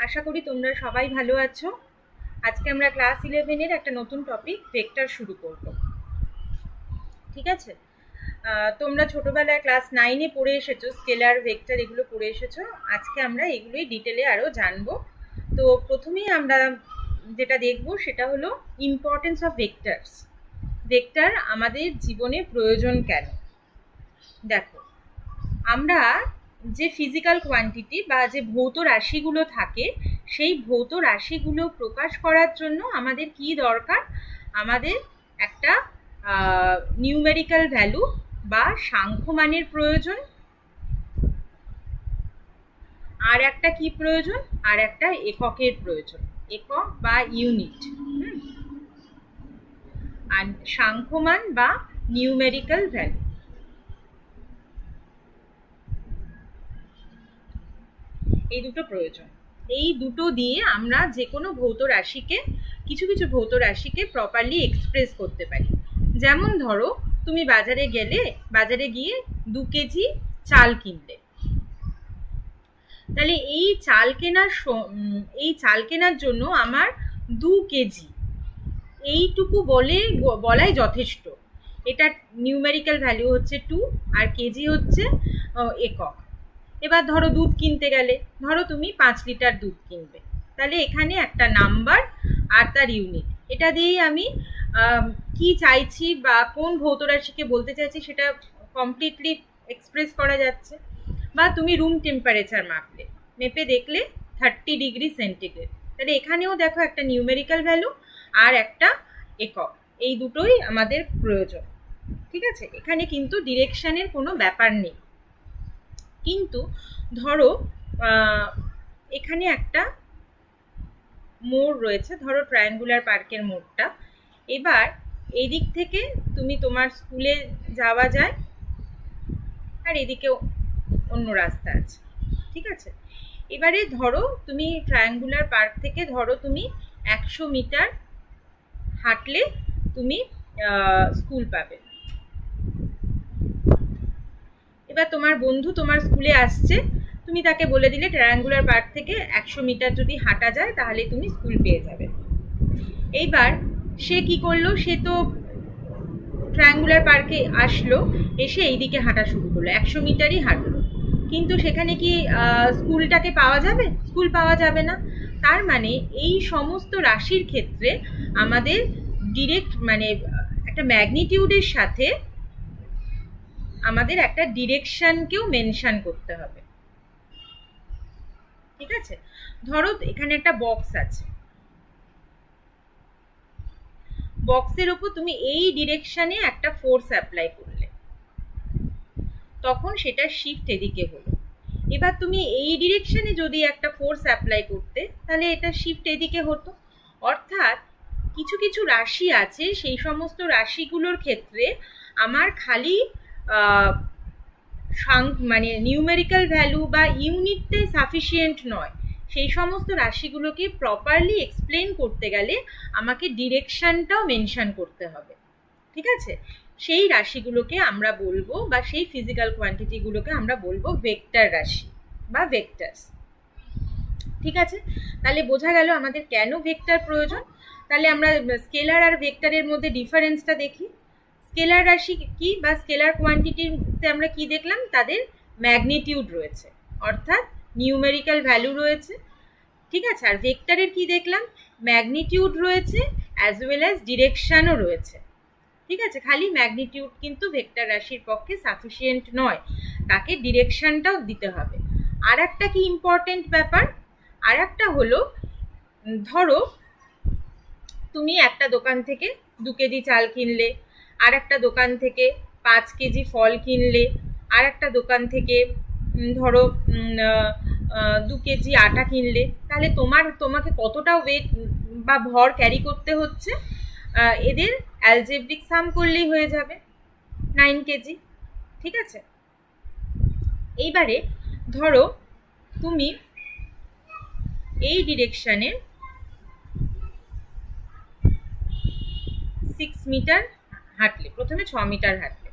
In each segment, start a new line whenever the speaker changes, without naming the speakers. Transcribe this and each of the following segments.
আশা করি তোমরা সবাই ভালো আছো। আজকে আমরা ক্লাস 11 এর একটা নতুন টপিক ভেক্টর শুরু করব। ঠিক আছে, তোমরা ছোটবেলায় ক্লাস 9-এ পড়ে এসেছো, স্কেলার ভেক্টর এগুলো পড়ে এসেছো। আজকে আমরা এগুলোই ডিটেলে আরো জানবো। তো প্রথমেই আমরা যেটা দেখব সেটা হলো ইম্পর্টেন্স অফ ভেক্টরস। ভেক্টর আমাদের জীবনে প্রয়োজন কেন? দেখো, আমরা যে ফিজিক্যাল কোয়ান্টিটি বা যে ভৌত রাশিগুলো থাকে, সেই ভৌত রাশিগুলো প্রকাশ করার জন্য আমাদের কি দরকার? আমাদের একটা নিউমেরিক্যাল ভ্যালু বা সাংখ্যমানের প্রয়োজন। আর একটা কি প্রয়োজন? আর একটা এককের প্রয়োজন, একক বা ইউনিট। আর সাংখ্যমান বা নিউমেরিক্যাল ভ্যালু, এই দুটো প্রয়োজন। এই দুটো দিয়ে আমরা যে কোনো ভৌত রাশিকে, কিছু কিছু ভৌত রাশিকে প্রপারলি এক্সপ্রেস করতে পারি। যেমন ধরো, তুমি বাজারে গিয়ে 2 কেজি চাল কিনলে। তাহলে এই চাল কেনার জন্য আমার 2 কেজি এইটুকু বলাই যথেষ্ট। এটা নিউমেরিক্যাল ভ্যালু হচ্ছে 2 আর কেজি হচ্ছে একক। এবার ধরো দুধ কিনতে গেলে, ধরো তুমি 5 লিটার দুধ কিনবে, তাহলে এখানে একটা নাম্বার আর তার ইউনিট, এটা দিয়েই আমি কি চাইছি বা কোন ভৌত রাশিকে বলতে চাইছি সেটা কমপ্লিটলি এক্সপ্রেস করা যাচ্ছে। বা তুমি রুম টেম্পারেচার মেপে দেখলে 30 ডিগ্রি সেন্টিগ্রেড, তাহলে এখানেও দেখো একটা নিউমেরিক্যাল ভ্যালু আর একটা একক, এই দুটোই আমাদের প্রয়োজন। ঠিক আছে, এখানে কিন্তু ডিরেকশনের কোনো ব্যাপার নেই। কিন্তু ধরো এখানে একটা মোড় রয়েছে, ধরো ট্রায়াঙ্গুলার পার্কের মোড়টা। এবার এই দিক থেকে তুমি তোমার স্কুলে যাওয়া যায়, আর এদিকে অন্য রাস্তা আছে। ঠিক আছে, এবারে ধরো তুমি ট্রায়াঙ্গুলার পার্ক থেকে ধরো তুমি 100 মিটার হাঁটলে তুমি স্কুল পাবে। এবার তোমার বন্ধু তোমার স্কুলে আসছে, তুমি তাকে বলে দিলে ট্রায়াঙ্গুলার পার্ক থেকে 100 মিটার যদি হাঁটা যায় তাহলে তুমি স্কুল পেয়ে যাবে। এইবার সে কি করলো? সে তো ট্রায়াঙ্গুলার পার্কে আসলো, এসে এইদিকে হাঁটা শুরু করলো, 100 মিটারই হাঁটলো। কিন্তু সেখানে কি স্কুলটাকে পাওয়া যাবে? স্কুল পাওয়া যাবে না। তার মানে এই সমস্ত রাশির ক্ষেত্রে আমাদের ডিরেক্ট মানে একটা ম্যাগনিটিউডের সাথে আমাদের একটা ডিরেকশনকেও মেনশন করতে হবে। ঠিক আছে, ধরো এখানে একটা বক্স আছে, বক্সের উপর তুমি এই ডিরেকশনে একটা ফোর্স অ্যাপ্লাই করলে, তখন সেটা শিফট এদিকে হলো। এবার তুমি এই ডিরেকশনে যদি একটা ফোর্স অ্যাপ্লাই করতে, তাহলে এটা শিফট এদিকে হতো। অর্থাৎ কিছু কিছু রাশি আছে, সেই সমস্ত রাশিগুলোর ক্ষেত্রে আমার খালি মানে নিউমেরিক্যাল ভ্যালু বা ইউনিটটাই সাফিসিয়েন্ট নয়। সেই সমস্ত রাশিগুলোকে প্রপারলি এক্সপ্লেন করতে গেলে আমাকে ডিরেকশনটাও মেনশন করতে হবে। ঠিক আছে, সেই রাশিগুলোকে আমরা বলবো, বা সেই ফিজিক্যাল কোয়ান্টিটিগুলোকে আমরা বলবো ভেক্টর রাশি বা ভেক্টরস। ঠিক আছে, তাহলে বোঝা গেল আমাদের কেন ভেক্টর প্রয়োজন। তাহলে আমরা স্কেলার আর ভেক্টরের মধ্যে ডিফারেন্সটা দেখি। স্কেলার রাশি কি বা স্কেলার কোয়ান্টিটিতে আমরা কি দেখলাম? তাদের ম্যাগনিটিউড রয়েছে, অর্থাৎ নিউমেরিক্যাল ভ্যালু রয়েছে। ঠিক আছে, আর ভেক্টরের কি দেখলাম? ম্যাগনিটিউড রয়েছে অ্যাজ ওয়েল অ্যাজ ডিরেকশনও রয়েছে। ঠিক আছে, খালি ম্যাগনিটিউড কিন্তু ভেক্টর রাশির পক্ষে সাফিসিয়েন্ট নয়, তাকে ডিরেকশনটাও দিতে হবে। আর একটা কি ইম্পর্টেন্ট ব্যাপার, আর একটা হলো, ধরো তুমি একটা দোকান থেকে 2 কেজি চাল কিনলে, আর একটা দোকান থেকে 5 কেজি ফল কিনলে, আর একটা দোকান থেকে ধরো 2 কেজি আটা কিনলে, তাহলে তোমাকে কতটা ওয়েট বা ভর ক্যারি করতে হচ্ছে? এদের অ্যালজেব্রিক সাম করলেই হয়ে যাবে, 9 কেজি। ঠিক আছে, এইবারে ধরো তুমি এই ডিরেকশনে 6 মিটার হাঁটলে, প্রথমে 6 মিটার হাঁটলে,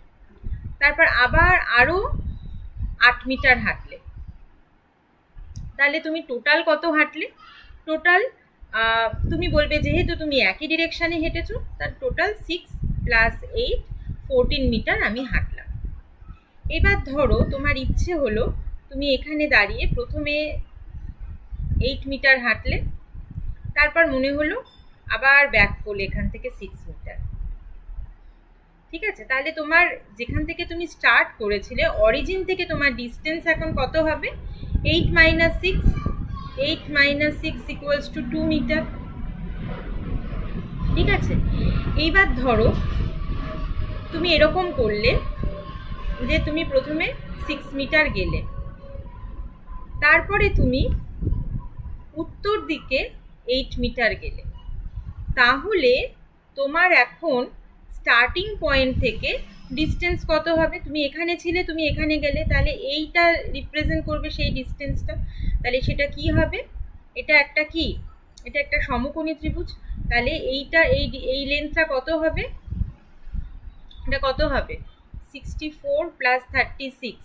তারপর আবার আরো 8 মিটার হাঁটলে, তাহলে তুমি টোটাল কত হাঁটলে? টোটাল তুমি বলবে যেহেতু তুমি একই ডিরেকশানে হেঁটেছো, তার টোটাল 6 + 8 14 মিটার আমি হাঁটলাম। এবার ধরো তোমার ইচ্ছে হলো তুমি এখানে দাঁড়িয়ে প্রথমে 8 মিটার হাঁটলে, তারপর মনে হলো আবার ব্যাক করলে এখান থেকে 6 মিটার। ঠিক আছে, তাহলে তোমার যেখান থেকে তুমি স্টার্ট করেছিলে অরিজিন থেকে তোমার ডিস্টেন্স এখন কত হবে? 8 - 6, 8 - 6 = 2 মিটার। ঠিক আছে, এইবার ধরো তুমি এরকম করলে যে তুমি প্রথমে 6 মিটার গেলে, তারপরে তুমি উত্তর দিকে 8 মিটার গেলে, তাহলে তোমার এখন স্টার্টিং পয়েন্ট থেকে ডিস্টেন্স কত হবে? তুমি এখানে ছিলে, তুমি এখানে গেলে, তাহলে এইটা রিপ্রেজেন্ট করবে সেই ডিস্টেন্সটা। তাহলে সেটা কি হবে? এটা একটা কি? এটা একটা সমকোণী ত্রিভুজ। তাহলে এইটা এই লেন্থটা কত হবে? এটা কত হবে? 64 + 36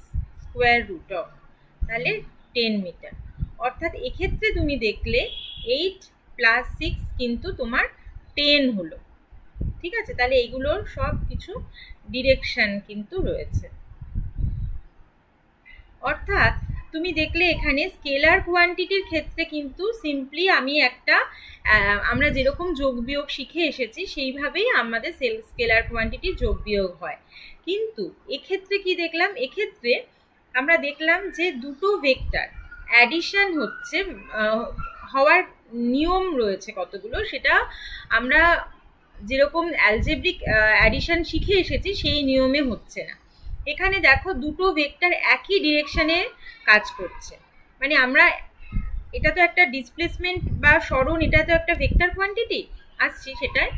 স্কোয়ার রুট অফ, তাহলে 10 মিটার। অর্থাৎ এক্ষেত্রে তুমি দেখলে 8 + 6 কিন্তু তোমার 10 হলো। ঠিক আছে, তাহলে এইগুলোর সব কিছু ডিরেকশন কিন্তু রয়েছে। অর্থাৎ তুমি দেখলে এখানে স্কেলার কোয়ান্টিটির ক্ষেত্রে কিন্তু সিম্পলি আমি একটা আমরা যেরকম যোগ বিয়োগ শিখে এসেছি সেইভাবেই আমাদের স্কেলার কোয়ান্টিটির যোগ বিয়োগ হয়। কিন্তু এক্ষেত্রে কি দেখলাম? এক্ষেত্রে আমরা দেখলাম যে দুটো ভেক্টর অ্যাডিশন হচ্ছে, হওয়ার নিয়ম রয়েছে কতগুলো, সেটা আমরা যেরকম অ্যালজেব্রিক অ্যাডিশন শিখে এসেছি সেই নিয়মে হচ্ছে না। এখানে দেখো দুটো ভেক্টর একই ডিরেকশনে কাজ করছে, মানে আমরা এটা তো একটা ডিসপ্লেসমেন্ট বা সরণ, এটা তো একটা ভেক্টর কোয়ান্টিটি আসছি সেটাই।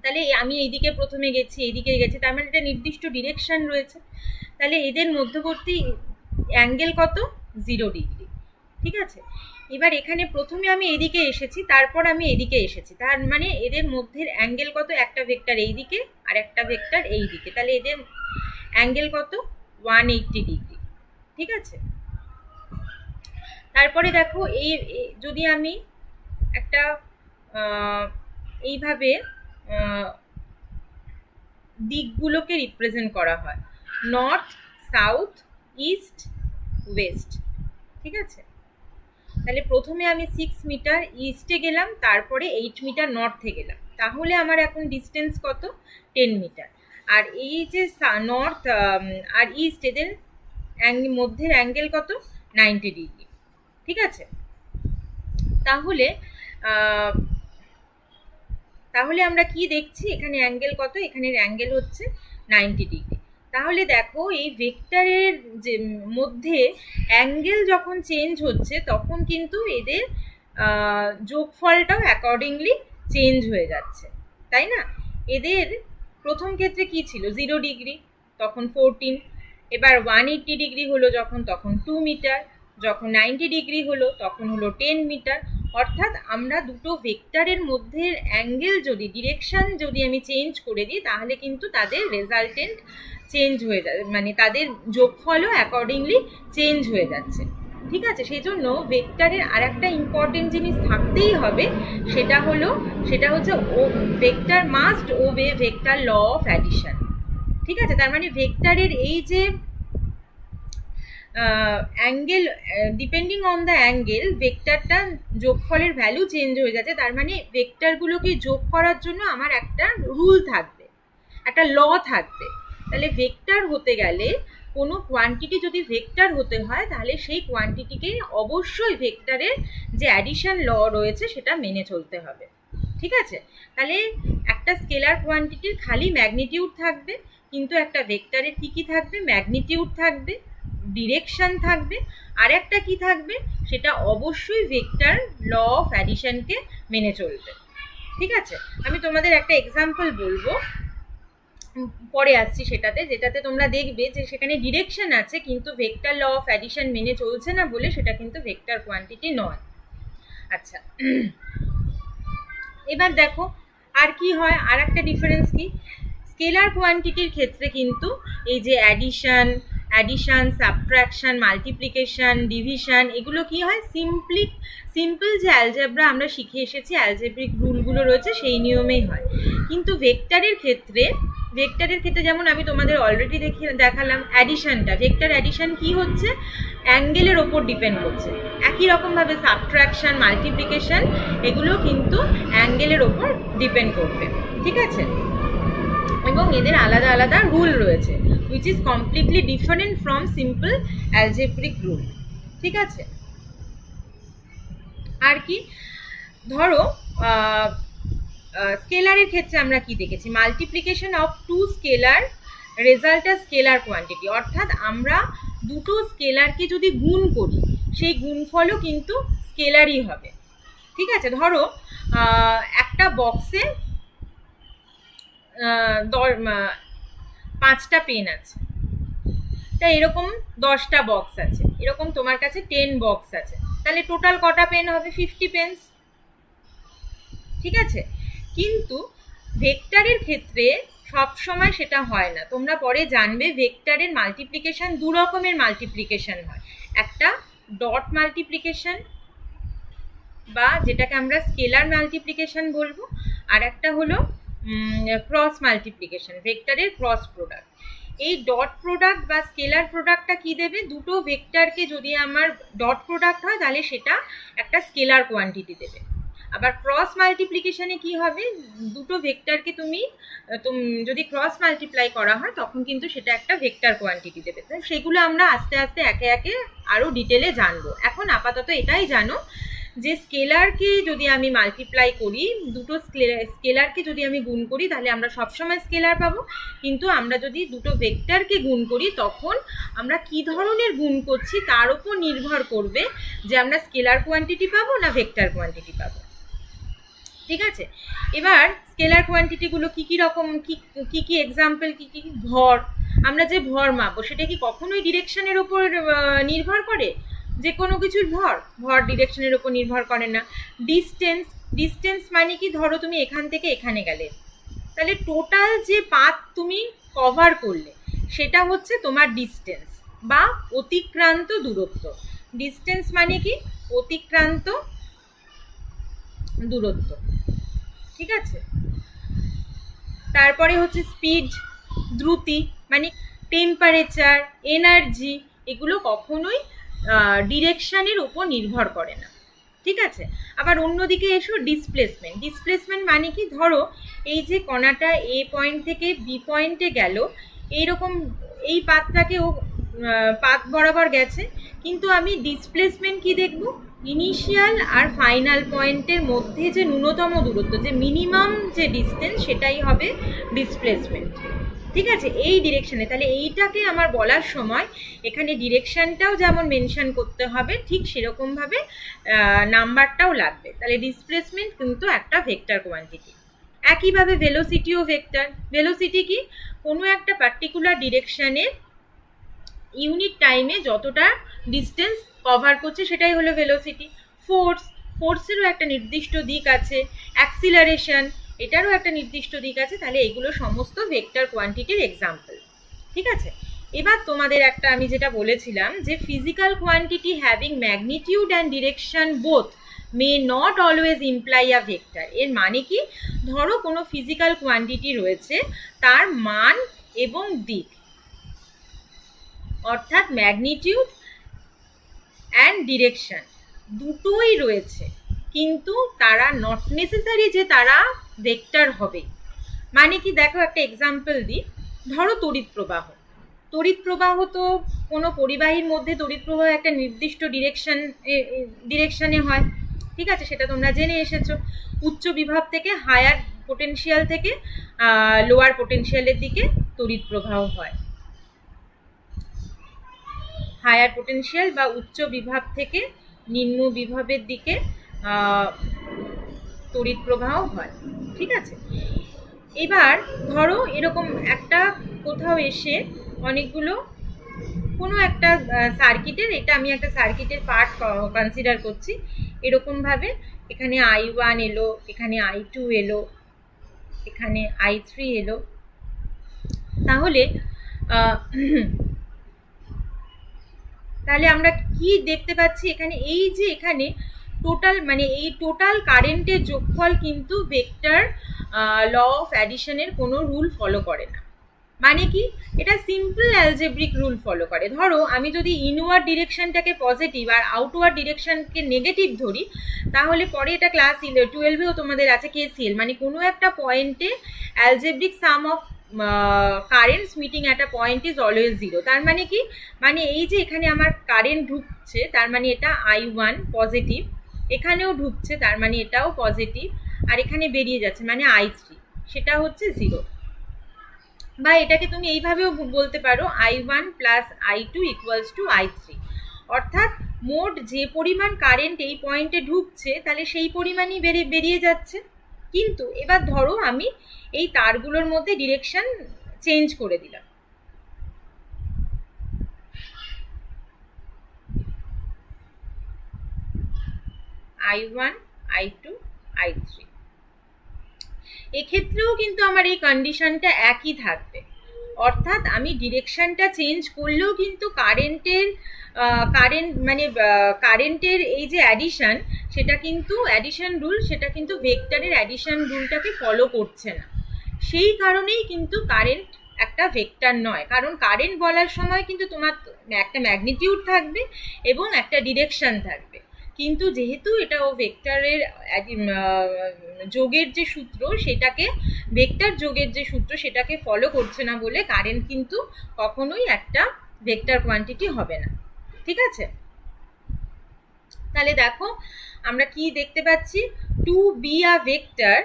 তাহলে আমি এইদিকে প্রথমে গেছি, এইদিকে গেছি, তার মানে একটা নির্দিষ্ট ডিরেকশন রয়েছে। তাহলে এদের মধ্যবর্তী অ্যাঙ্গেল কত? 0 ডিগ্রি। ঠিক আছে, এবার এখানে প্রথমে আমি এদিকে এসেছি, তারপর আমি এদিকে এসেছি, তার মানে এদের মধ্যে অ্যাঙ্গেল কত? একটা ভেক্টর এইদিকে আর একটা ভেক্টর এইদিকে, তাহলে এদের অ্যাঙ্গেল কত? 180 ডিগ্রি। ঠিক আছে, তারপরে দেখো এই যদি আমি একটা এইভাবে দিকগুলোকে রিপ্রেজেন্ট করা হয়, নর্থ, সাউথ, ইস্ট, ওয়েস্ট। ঠিক আছে, তাহলে প্রথমে আমি 6 মিটার ইস্টে গেলাম, তারপরে 8 মিটার নর্থে গেলাম, তাহলে আমার এখন ডিস্টেন্স কত? 10 মিটার। আর এই যে নর্থ আর ইস্ট, এদের মধ্যের অ্যাঙ্গেল কত? 90 ডিগ্রি। ঠিক আছে, তাহলে তাহলে আমরা কি দেখছি? এখানে অ্যাঙ্গেল কত? এখানের অ্যাঙ্গেল হচ্ছে 90 ডিগ্রি। তাহলে দেখো এই ভেক্টরের যে মধ্যে অ্যাঙ্গেল যখন চেঞ্জ হচ্ছে তখন কিন্তু এদের যোগফলটাও অ্যাকর্ডিংলি চেঞ্জ হয়ে যাচ্ছে, তাই না? এদের প্রথম ক্ষেত্রে কি ছিল? 0 ডিগ্রি, তখন 14, এবার 180 ডিগ্রি হলো যখন, তখন 2 মিটার, যখন 90 ডিগ্রি হলো তখন হলো 10 মিটার। অর্থাৎ আমরা দুটো ভেক্টরের মধ্যে অ্যাঙ্গেল যদি, ডিরেকশন যদি আমি চেঞ্জ করে দিই, তাহলে কিন্তু তাদের রেজাল্টেন্ট চেঞ্জ হয়ে যাবে, মানে তাদের যোগফলও অ্যাকর্ডিংলি চেঞ্জ হয়ে যাচ্ছে। ঠিক আছে, সেই জন্য ভেক্টরের আর একটা ইম্পর্টেন্ট জিনিস থাকতেই হবে, সেটা হচ্ছে ও vector must obey vector law of addition. ঠিক আছে, তার মানে ভেক্টরের এই যে angle, depending on the angle ভেক্টরটা যোগফলের ভ্যালু চেঞ্জ হয়ে যাচ্ছে, তার মানে ভেক্টরগুলোকে যোগ করার জন্য আমার একটা রুল থাকবে, একটা ল থাকবে। তাহলে ভেক্টর হতে গেলে, কোনো কোয়ান্টিটি যদি ভেক্টর হতে হয়, তাহলে সেই কোয়ান্টিটিকে অবশ্যই ভেক্টরের যে অ্যাডিশন ল রয়েছে সেটা মেনে চলতে হবে। ঠিক আছে, তাহলে একটা স্কেলার কোয়ান্টিটির খালি ম্যাগনিটিউড থাকবে, কিন্তু একটা ভেক্টরের কি থাকবে? ম্যাগনিটিউড থাকবে, ডিরেকশন থাকবে, আর একটা কি থাকবে? সেটা অবশ্যই ভেক্টর ল অফ অ্যাডিশনকে মেনে চলবে। ঠিক আছে, আমি তোমাদের একটা এক্সাম্পল বলবো, পরে আসছি সেটাতে, যেটাতে তোমরা দেখবে যে সেখানে ডিরেকশন আছে কিন্তু ভেক্টর ল অফ অ্যাডিশন মেনে চলছে না বলে সেটা কিন্তু ভেক্টর কোয়ান্টিটি নয়। আচ্ছা, এবার দেখো আর কি হয়, আর একটা ডিফারেন্স কি? স্কেলার কোয়ান্টিটির ক্ষেত্রে কিন্তু এই যে addition, addition, subtraction, multiplication, division, এগুলো কি হয় সিম্পল যে অ্যালজেব্রা আমরা শিখে এসেছি, অ্যালজেব্রিক রুলগুলো রয়েছে সেই নিয়মেই হয়। কিন্তু ভেক্টরের ক্ষেত্রে যেমন আমি তোমাদের অলরেডি দেখালাম অ্যাডিশনটা, ভেক্টর অ্যাডিশন কি হচ্ছে, অ্যাঙ্গেলের ওপর ডিপেন্ড করছে। একই রকমভাবে সাবট্রাকশন, মাল্টিপ্লিকেশন এগুলো কিন্তু অ্যাঙ্গেলের ওপর ডিপেন্ড করবে, ঠিক আছে? এবং এদের আলাদা আলাদা রুল রয়েছে, which is completely different from simple algebraic rule, ঠিক আছে? আর কি, ধরো স্কেলারের ক্ষেত্রে আমরা কি দেখেছি, multiplication of two scalar result a scalar quantity, অর্থাৎ আমরা দুটো স্কেলারকে যদি গুণ করি সেই গুণফলও কিন্তু স্কেলারই হবে, ঠিক আছে? ধরো একটা বক্সে 5টা পেন আছে, তা এরকম 10টা বক্স আছে, এরকম তোমার কাছে 10 বক্স আছে, তাহলে টোটাল কটা পেন হবে? 50 পেন্স, ঠিক আছে? কিন্তু ভেক্টরের ক্ষেত্রে সব সময় সেটা হয় না, তোমরা পরে জানবে ভেক্টরের মাল্টিপ্লিকেশন দু রকমের মাল্টিপ্লিকেশন হয়, একটা ডট মাল্টিপ্লিকেশন বা যেটাকে আমরা স্কেলার মাল্টিপ্লিকেশন বলবো, আর একটা হলো ক্রস মাল্টিপ্লিকেশন, ভেক্টরের ক্রস প্রোডাক্ট। এই ডট প্রোডাক্ট বা স্কেলার প্রোডাক্টটা কি দেবে, দুটো ভেক্টরকে যদি আমার ডট প্রোডাক্ট হয় তাহলে সেটা একটা স্কেলার কোয়ান্টিটি দেবে। আবার ক্রস মাল্টিপ্লিকেশনে কি হবে, দুটো ভেক্টরকে তুমি যদি ক্রস মাল্টিপ্লাই করা হয় তখন কিন্তু সেটা একটা ভেক্টর কোয়ান্টিটি দেবে। তো সেগুলো আমরা আস্তে আস্তে একে একে আরো ডিটেলে জানবো। এখন আপাতত এটাই জানো যে স্কেলারকে যদি আমি মাল্টিপ্লাই করি, দুটো স্কেলারকে যদি আমি গুণ করি তাহলে আমরা সবসময় স্কেলার পাবো, কিন্তু আমরা যদি দুটো ভেক্টরকে গুণ করি তখন আমরা কি ধরনের গুণ করছি তার উপর নির্ভর করবে যে আমরা স্কেলার কোয়ান্টিটি পাবো না ভেক্টর কোয়ান্টিটি পাবো, ঠিক আছে? এবার স্কেলার কোয়ান্টিটিগুলো কি কি রকম, কি কি এক্সাম্পল, কি কি ভর, আমরা যে ভর মাপবো সেটা কি কখনোই ডিরেকশনের উপর নির্ভর করে? যে কোনো কিছুর ভর ডিরেকশনের উপর নির্ভর করে না। ডিস্টেন্স মানে কি, ধরো তুমি এখান থেকে এখানে গেলে, তাহলে টোটাল যে পাথ তুমি কভার করলে সেটা হচ্ছে তোমার ডিস্টেন্স বা অতিক্রান্ত দূরত্ব। ডিস্টেন্স মানে কি, অতিক্রান্ত দূরত্ব, ঠিক আছে? তারপরে হচ্ছে স্পিড, দ্রুতি, মানে টেম্পারেচার, এনার্জি, এগুলো কখনোই ডিরেকশনের উপর নির্ভর করে না, ঠিক আছে? আবার অন্যদিকে এসো ডিসপ্লেসমেন্ট মানে কি, ধরো এই যে কণাটা এ পয়েন্ট থেকে বি পয়েন্টে গেল, এইরকম এই পাথটাকে ও পাথ বরাবর গেছে, কিন্তু আমি ডিসপ্লেসমেন্ট কি দেখব, ইনিশিয়াল আর ফাইনাল পয়েন্টের মধ্যে যে ন্যূনতম দূরত্ব, যে মিনিমাম যে ডিস্টেন্স, সেটাই হবে ডিসপ্লেসমেন্ট, ঠিক আছে? এই ডিরেকশনে। তাহলে এইটাকে আমার বলার সময় এখানে ডিরেকশনটাও যেমন মেনশন করতে হবে, ঠিক সেরকমভাবে নাম্বারটাও লাগবে। তাহলে ডিসপ্লেসমেন্ট কিন্তু একটা ভেক্টর কোয়ান্টিটি। একইভাবে ভেলোসিটিও ভেক্টর। ভেলোসিটি কি, কোনো একটা পার্টিকুলার ডিরেকশনে ইউনিট টাইমে যতটা ডিস্টেন্স কভার করছে সেটাই হলো ভেলোসিটি। ফোর্সেরও একটা নির্দিষ্ট দিক আছে, অ্যাক্সিলারেশন এটারও একটা নির্দিষ্ট দিক আছে। তাহলে এগুলো সমস্ত ভেক্টর কোয়ান্টিটির এক্সাম্পল, ঠিক আছে? এবার তোমাদের একটা আমি যেটা বলেছিলাম যে physical quantity having magnitude and direction both may not always imply a vector. এর মানে কি, ধরো কোনো ফিজিক্যাল কোয়ান্টিটি রয়েছে, তার মান এবং দিক অর্থাৎ ম্যাগনিটিউড অ্যান্ড ডিরেকশন দুটোই রয়েছে, কিন্তু তারা নট নেসেসারি যে তারা ভেক্টর হবে। মানে কি, দেখো একটা এক্সাম্পল দিই। ধরো তড়িৎ প্রবাহ তো কোনো পরিবাহীর মধ্যে তড়িৎ প্রবাহ একটা নির্দিষ্ট ডিরেকশনে হয়, ঠিক আছে? সেটা তোমরা জেনে এসেছো। উচ্চ বিভব থেকে হায়ার পোটেনশিয়াল থেকে লোয়ার পোটেনশিয়ালের দিকে তড়িৎ প্রবাহ হয়। হায়ার পোটেনশিয়াল বা উচ্চ বিভব থেকে নিম্ন বিভবের দিকে তড়িৎ প্রবাহ হয়, ঠিক আছে? এবার ধরো এরকম একটা কোথাও এসে অনেকগুলো কোনো একটা সার্কিটের, এটা আমি একটা সার্কিটের পার্ট কনসিডার করছি, এরকমভাবে এখানে I1 এলো, এখানে I2 এলো, এখানে I3 এলো। তাহলে তাহলে আমরা কি দেখতে পাচ্ছি এখানে, এই যে এখানে টোটাল মানে এই টোটাল কারেন্টের যোগফল কিন্তু ভেক্টর ল অফ অ্যাডিশনের কোনো রুল ফলো করে না। মানে কি, এটা সিম্পল অ্যালজেব্রিক রুল ফলো করে। ধরো আমি যদি ইনওয়ার্ড ডিরেকশনটাকে পজিটিভ আর আউটওয়ার্ড ডিরেকশনকে নেগেটিভ ধরি, তাহলে পরে এটা ক্লাস 12এও তোমাদের আছে কেসিএল, মানে কোনো একটা পয়েন্টে algebraic some of currents meeting at a point is always zero. তার মানে কি, মানে এই যে এখানে আমার কারেন্ট ঢুকছে, তার মানে এটা I1 পজিটিভ, এখানেও ঢুকছে তার মানে এটাও পজিটিভ, আর এখানে বেরিয়ে যাচ্ছে মানে I3, সেটা হচ্ছে জিরো। বা এটাকে তুমি এইভাবেও বলতে পারো I1 plus I2 equals to I3, অর্থাৎ মোট যে পরিমাণ কারেন্ট এই পয়েন্টে ঢুকছে তাহলে সেই পরিমাণই বেরিয়ে যাচ্ছে। কিন্তু এবার ধরো আমি এই তারগুলোর মধ্যে ডিরেকশন চেঞ্জ করে দিলাম, I1 I2 I3, এক্ষেত্রেও কিন্তু আমার এই কন্ডিশনটা একই থাকবে, অর্থাৎ আমি ডিরেকশনটা চেঞ্জ করলেও কিন্তু কারেন্টের এই যে অ্যাডিশন, সেটা কিন্তু অ্যাডিশন রুল, সেটা কিন্তু ভেক্টরের অ্যাডিশন রুলটাকে ফলো করছে না। সেই কারণেই কিন্তু কারেন্ট একটা ভেক্টর নয়, কারণ কারেন্ট বলার সময় কিন্তু তোমার একটা ম্যাগনিটিউড থাকবে এবং একটা ডিরেকশন থাকবে, কিন্তু যেহেতু এটা ও ভেক্টরের যোগের যে সূত্র সেটাকে, ভেক্টর যোগের যে সূত্র সেটাকে ফলো করছে না বলে কারেন্ট কিন্তু কখনোই একটা ভেক্টর কোয়ান্টিটি হবে না। ঠিক আছে, তাহলে দেখো আমরা কি দেখতে পাচ্ছি, to be a vector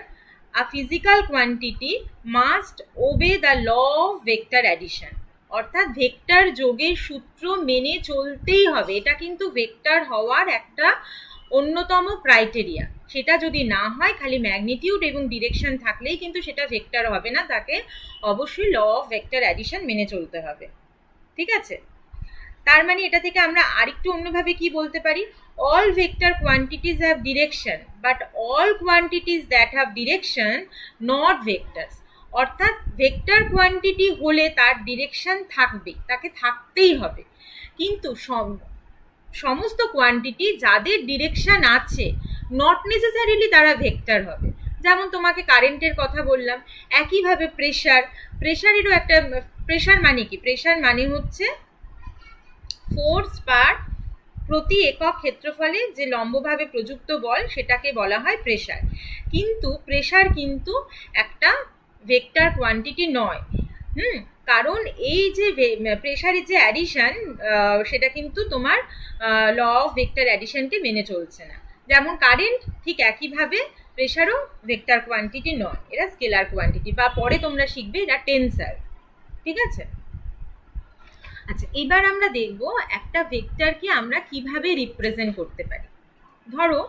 a physical quantity must obey the law of vector addition, অর্থাৎ ভেক্টর যোগের সূত্র মেনে চলতেই হবে। এটা কিন্তু ভেক্টর হওয়ার একটা অন্যতম ক্রাইটেরিয়া। সেটা যদি না হয়, খালি ম্যাগনিটিউড এবং ডিরেকশন থাকলেই কিন্তু সেটা ভেক্টর হবে না, তাকে অবশ্যই ল অফ ভেক্টর অ্যাডিশন মেনে চলতে হবে। ঠিক আছে, তার মানে এটা থেকে আমরা আরেকটু অন্যভাবে কি বলতে পারি, all vector quantities have direction but all quantities that have direction not vectors, অর্থাৎ ভেক্টর কোয়ান্টিটি হলে তার ডিরেকশন থাকবে, তাকে থাকতেই হবে, কিন্তু সমস্ত কোয়ান্টিটি যাদের ডিরেকশন আছে নট নেসেসারিলি তারা ভেক্টর হবে। যেমন তোমাকে কারেন্টের কথা বললাম, একইভাবে প্রেশারেরও একটা, প্রেশার মানে কি, প্রেশার মানে হচ্ছে ফোর্স পার প্রতি একক ক্ষেত্রফলে যে লম্বভাবে প্রযুক্ত বল, সেটাকে বলা হয় প্রেশার। কিন্তু প্রেশার কিন্তু একটা ভেক্টর কোয়ান্টিটি নয়, কারণ এই যে প্রেশারের যে অ্যাডিশন, সেটা কিন্তু তোমার ল অফ ভেক্টর অ্যাডিশনকে মেনে চলছে না। যেমন কারেন্ট, ঠিক একইভাবে প্রেশারও ভেক্টর কোয়ান্টিটি নয়, এরা স্কেলার কোয়ান্টিটি, বা পরে তোমরা শিখবে এটা টেন্সার। ঠিক আছে, আচ্ছা এবার আমরা দেখব একটা ভেক্টরকে আমরা কিভাবে রিপ্রেজেন্ট করতে পারি। ধরো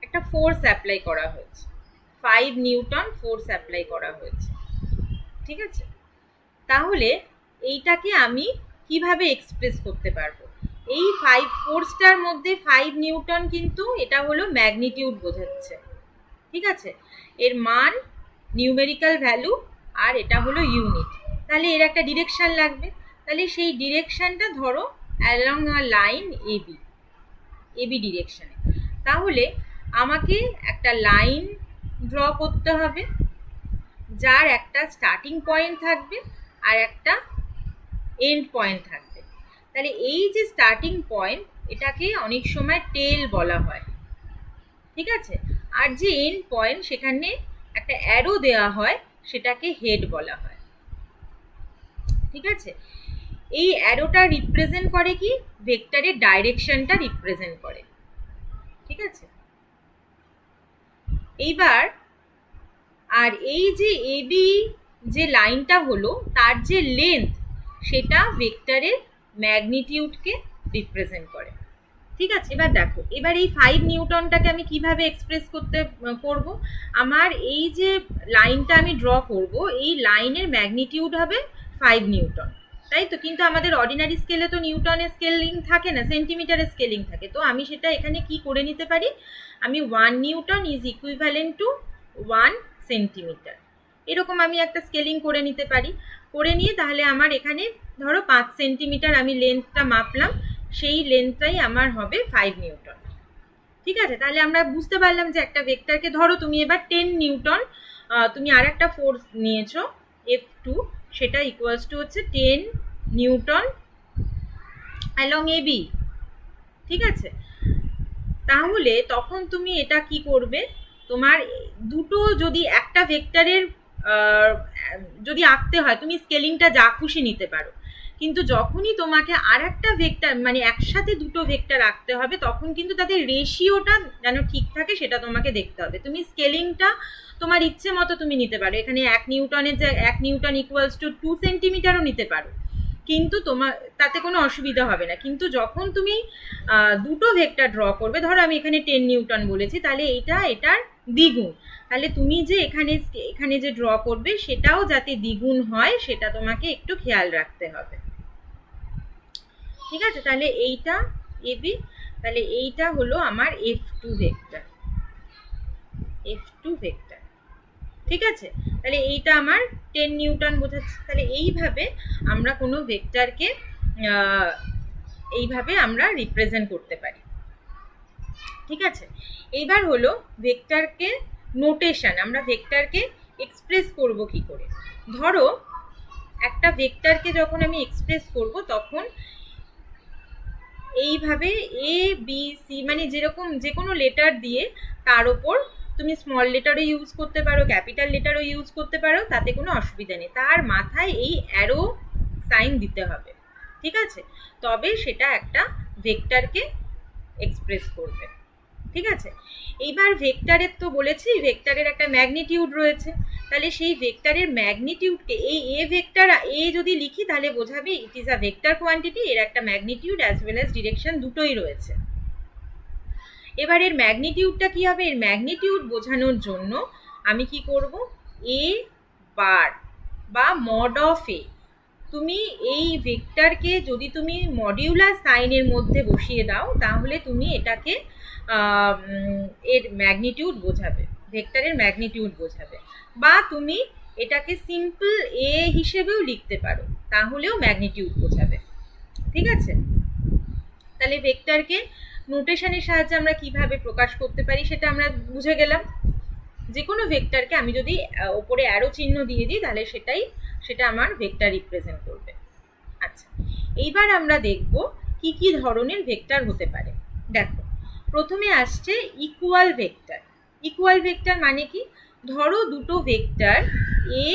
একটা ফোর্স অ্যাপ্লাই করা হয়েছে, 5 নিউটন ফোর্স অ্যাপ্লাই করা হয়েছে। ঠিক আছে, তাহলে এইটাকে আমি কিভাবে এক্সপ্রেস করতে পারবো, এই 5 ফোর্সটার মধ্যে 5 নিউটন কিন্তু এটা হলো ম্যাগনিটিউড বোঝাচ্ছে। ঠিক আছে, এর মান নিউমেরিক্যাল ভ্যালু, আর এটা হলো ইউনিট। তাহলে এর একটা ডিরেকশন লাগবে, তাহলে সেই ডিরেকশনটা ধরো অ্যালং আ লাইন এবি ডিরেকশনে। তাহলে আমাকে একটা লাইন ড্র করতে হবে যার একটা স্টার্টিং পয়েন্ট থাকবে আর একটা এন্ড পয়েন্ট থাকবে। তাহলে এই যে স্টার্টিং পয়েন্ট, এটাকে অনেক সময় টেল বলা হয়। ঠিক আছে, আর যে এন্ড পয়েন্ট সেখানে একটা অ্যারো দেওয়া হয়, সেটাকে হেড বলা হয়। ঠিক আছে, এই অ্যারোটা রিপ্রেজেন্ট করে কি, ভেক্টরের ডাইরেকশনটা রিপ্রেজেন্ট করে। ঠিক আছে, এইবার আর এই যে এবি যে লাইনটা হলো, তার যে লেন্থ, সেটা ভেক্টরের ম্যাগনিটিউডকে রিপ্রেজেন্ট করে। ঠিক আছে, এবার দেখো, এবার এই 5 নিউটনটাকে আমি কিভাবে এক্সপ্রেস করব। আমার এই যে লাইনটা আমি ড্র করব, এই লাইনের ম্যাগনিটিউড হবে 5 নিউটন, তাই তো। কিন্তু আমাদের অর্ডিনারি স্কেলে তো নিউটনের স্কেলিং থাকে না, সেন্টিমিটারের স্কেলিং থাকে। তো আমি সেটা এখানে কি করে নিতে পারি, আমি 1 Newton is equivalent to 1 centimetre. এরকম আমি একটা স্কেলিং করে নিতে পারি। করে নিয়ে তাহলে আমার এখানে ধরো 5 সেন্টিমিটার আমি লেন্থটা মাপলাম, সেই লেন্থটাই আমার হবে 5 নিউটন। ঠিক আছে, তাহলে আমরা বুঝতে পারলাম যে একটা ভেক্টরকে ধরো তুমি এবার 10 নিউটন, তুমি আর একটা ফোর্স নিয়েছো F2, সেটা ইকুয়ালস টু হচ্ছে 10 নিউটন অ্যালং AB। ঠিক আছে, তাহলে তখন তুমি এটা কি করবে, তোমার দুটো যদি একটা ভেক্টরের যদি আঁকতে হয় তুমি স্কেলিংটা যা খুশি নিতে পারো, কিন্তু যখনই তোমাকে আর একটা ভেক্টর মানে একসাথে দুটো ভেক্টর আঁকতে হবে তখন কিন্তু তাদের রেশিওটা যেন ঠিক থাকে সেটা তোমাকে দেখতে হবে। তুমি স্কেলিংটা তোমার ইচ্ছে মতো তুমি নিতে পারো, এখানে 1 নিউটনের যে 1 নিউটন ইকুয়ালস টু 2 সেন্টিমিটারও নিতে পারো, কিন্তু তোমার তাতে কোনো অসুবিধা হবে না। কিন্তু যখন তুমি দুটো ভেক্টর ড্র করবে, ধরো আমি এখানে 10 নিউটন বলেছি, তাহলে এইটা এটার দ্বিগুণ, তাহলে তুমি যে এখানে যে ড্র করবে সেটাও যাতে দ্বিগুণ হয় সেটা তোমাকে একটু খেয়াল রাখতে হবে। ঠিক আছে, তাহলে এইটা AB, তাহলে এইটা হলো আমার F2 ভেক্টর, F2 ভেক্টর। ঠিক আছে, তাহলে এইটা আমার 10 নিউটন বোঝাচ্ছে। তাহলে এইভাবে আমরা কোনো ভেক্টরকে এইভাবে আমরা রিপ্রেজেন্ট করতে পারি। ঠিক আছে, এইবার হলো ভেক্টরকে নোটেশন, আমরা ভেক্টরকে এক্সপ্রেস করব কি করে। ধরো একটা ভেক্টরকে যখন আমি এক্সপ্রেস করব তখন এইভাবে ABC মানে যেরকম যে কোনো লেটার দিয়ে তার উপর তুমি স্মল লেটারও ইউজ করতে পারো, ক্যাপিটাল লেটারও ইউজ করতে পারো, তাতে কোনো অসুবিধা নেই। তার মাথায় এই অ্যারো সাইন দিতে হবে। ঠিক আছে, তবে সেটা একটা ভেক্টরকে এক্সপ্রেস করবে। ঠিক আছে, এইবার ভেক্টরের তো বলেছি ভেক্টরের একটা ম্যাগনিটিউড রয়েছে, তাহলে সেই ভেক্টরের ম্যাগনিটিউডকে এই এ ভেক্টর এ যদি লিখি তাহলে বোঝাবে it is a vector quantity, এর একটা magnitude as well as direction দুটোই রয়েছে। এবার এর ম্যাগনিটিউডটা কি হবে, এর ম্যাগনিটিউড বোঝানোর জন্য আমি কি করব, এ বার বা মড অফ এ, তুমি এই ভেক্টরকে যদি তুমি মডিউলার সাইনের মধ্যে বসিয়ে দাও তাহলে তুমি এটাকে এর ম্যাগনিটিউড বোঝাবে, ভেক্টরের ম্যাগনিটিউড বোঝাবে, বা তুমি এটাকে সিম্পল এ হিসেবেও লিখতে পারো, তাহলেও ম্যাগনিটিউড বোঝাবে। ঠিক আছে, তাহলে ভেক্টরকে নোটেশনের সাহায্যে আমরা কিভাবে প্রকাশ করতে পারি সেটা আমরা বুঝে গেলাম। যে কোনো ভেক্টরকে আমি যদি ওপরে অ্যারো চিহ্ন দিয়ে দিই তাহলে সেটা আমার ভেক্টর রিপ্রেজেন্ট করবে। আচ্ছা, এইবার আমরা দেখব কি কি ধরনের ভেক্টর হতে পারে। দেখো, প্রথমে আসছে ইকুয়াল ভেক্টর। ইকুয়াল ভেক্টর মানে কি, ধরো দুটো ভেক্টর এ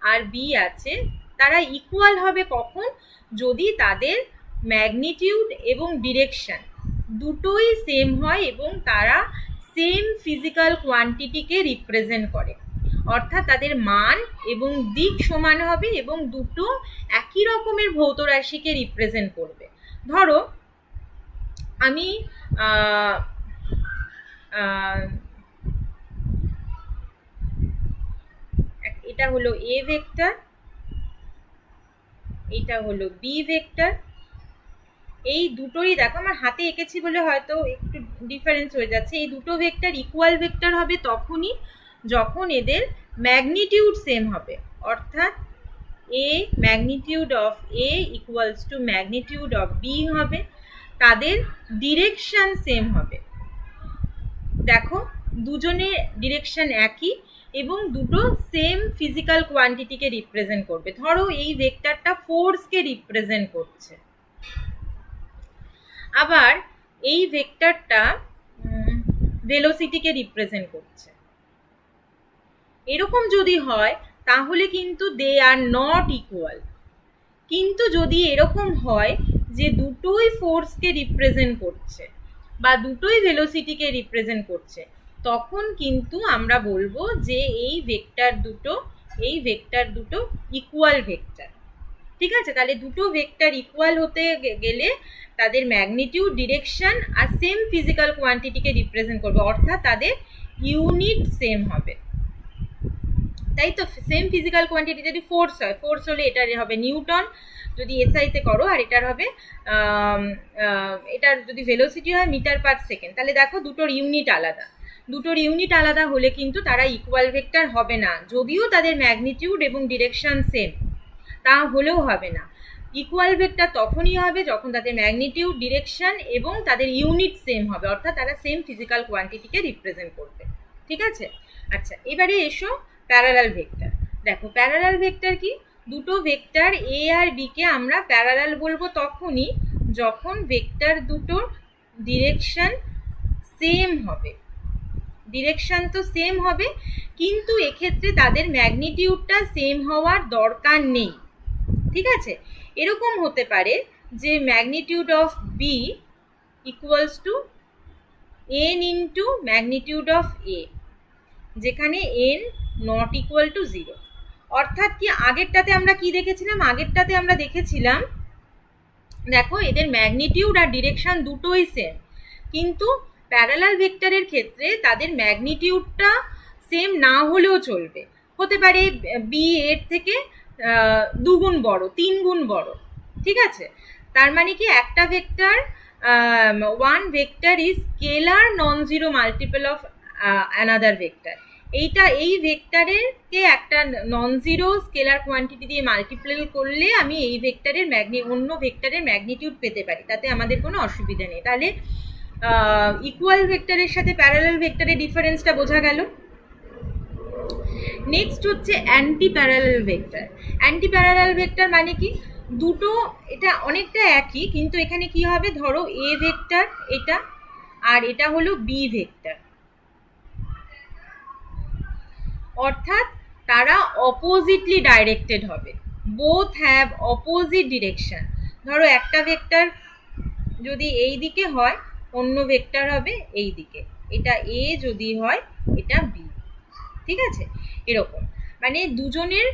আর বি আছে, তারা ইকুয়াল হবে কখন, যদি তাদের ম্যাগনিটিউড এবং ডিরেকশন দুটোই সেম হয় এবং তারা সেম ফিজিক্যাল কোয়ান্টিটিকে রিপ্রেজেন্ট করে, অর্থাৎ তাদের মান এবং দিক সমান হবে এবং দুটো একই রকমের ভৌত রাশিকে রিপ্রেজেন্ট করবে। ধরো আমি এটা হলো এ ভেক্টর, এটা হলো বি ভেক্টর, এই দুটোরই দেখো আমার হাতে এঁকেছি বলে হয়তো একটু ডিফারেন্স হয়ে যাচ্ছে। এই দুটো ভেক্টর ইকুয়াল ভেক্টর হবে তখনই যখন এদের ম্যাগনিটিউড সেম হবে, অর্থাৎ A magnitude of A equals to magnitude of B হবে, তাদের ডিরেকশন সেম হবে। দেখো দুজনের ডিরেকশন একই এবং দুটো সেম ফিজিক্যাল কোয়ান্টিটিকে রিপ্রেজেন্ট করবে। ধরো এই ভেক্টরটা ফোর্সকে রিপ্রেজেন্ট করছে, আবার এই ভেক্টরটা ভেলোসিটিকে রিপ্রেজেন্ট করছে। এরকম যদি হয় তাহলে কিন্তু দে আর নট ইকুয়াল। কিন্তু যদি এরকম হয় যে দুটোই ফোর্সকে রিপ্রেজেন্ট করছে বা দুটোই ভেলোসিটিকে রিপ্রেজেন্ট করছে, তখন কিন্তু আমরা বলবো যে এই ভেক্টর দুটো ইকুয়াল ভেক্টর। ঠিক আছে, তাহলে দুটো ভেক্টর ইকুয়াল হতে গেলে তাদের ম্যাগনিটিউড, ডিরেকশন আর সেম ফিজিক্যাল কোয়ান্টিটিকে রিপ্রেজেন্ট করবে, অর্থাৎ তাদের ইউনিট সেম হবে। তাই তো, সেম ফিজিক্যাল কোয়ান্টিটি যদি ফোর্স হয়, ফোর্স হলে এটার হবে নিউটন যদি এসআইতে করো, আর এটার হবে এটার যদি ভেলোসিটি হয় মিটার পার সেকেন্ড, তাহলে দেখো দুটোর ইউনিট আলাদা। দুটোর ইউনিট আলাদা হলে কিন্তু তারা ইকুয়াল ভেক্টর হবে না, যদিও তাদের ম্যাগনিটিউড এবং ডিরেকশন সেম, তা হলেও হবে না। ইকুয়াল ভেক্টর তখনই হবে যখন তাদের ম্যাগনিটিউড, ডিরেকশন এবং তাদের ইউনিট সেম হবে, অর্থাৎ তারা সেম ফিজিক্যাল কোয়ান্টিটিকে রিপ্রেজেন্ট করবে। ঠিক আছে? আচ্ছা, এবারে এসো প্যারালাল ভেক্টর। দেখো প্যারালাল ভেক্টর কি? দুটো ভেক্টর এ আর বি কে আমরা প্যারালাল বলবো তখনই যখন ভেক্টর দুটোর ডিরেকশন সেম হবে। ডিরেকশন তো সেম হবে, কিন্তু এক্ষেত্রে তাদের ম্যাগনিটিউডটা সেম হওয়ার দরকার নেই। ঠিক আছে? এরকম হতে পারে যে magnitude of B equals to n into magnitude of A, যেখানে এন নট ইকুয়াল টু 0। অর্থাৎ কি, আগেরটাতে আমরা কি দেখেছিলাম? আগেরটাতে আমরা দেখেছিলাম, দেখো এদের ম্যাগনিটিউড আর ডিরেকশন দুটোই সেম, কিন্তু প্যারালাল ভেক্টরের ক্ষেত্রে তাদের ম্যাগনিটিউডটা সেম না হলেও চলবে। হতে পারে বি এর থেকে 2 গুণ বড়, 3 গুণ বড়। ঠিক আছে? তার মানে কি, একটা vector, one vector is scalar non zero multiple of another vector. এই ভেক্টরের কে একটা নন জিরো স্কেলার কোয়ান্টিটি দিয়ে মাল্টিপ্লাই করলে আমি এই ভেক্টরের অন্য ভেক্টরের ম্যাগনিটিউড পেতে পারি, তাতে আমাদের কোনো অসুবিধা নেই। তাহলে ইকুয়াল ভেক্টরের সাথে প্যারালাল ভেক্টরের ডিফারেন্সটা বোঝা গেল। নেক্সট হচ্ছে anti parallel vector. Anti parallel vector মানে কি, দুটো, এটা অনেকটা একই, কিন্তু এখানে কি হবে, ধরো এ ভেক্টর এটা, আর এটা হলো বি ভেক্টর, অর্থাৎ তারা অপোজিটলি ডাইরেক্টেড হবে, বোথ হ্যাভ অপোজিট ডিরেকশন। ধরো একটা ভেক্টর যদি এই দিকে হয়, অন্য ভেক্টর হবে এই দিকে, এটা এ যদি হয় এটা বি। ঠিক আছে? এরকম মানে দুজনের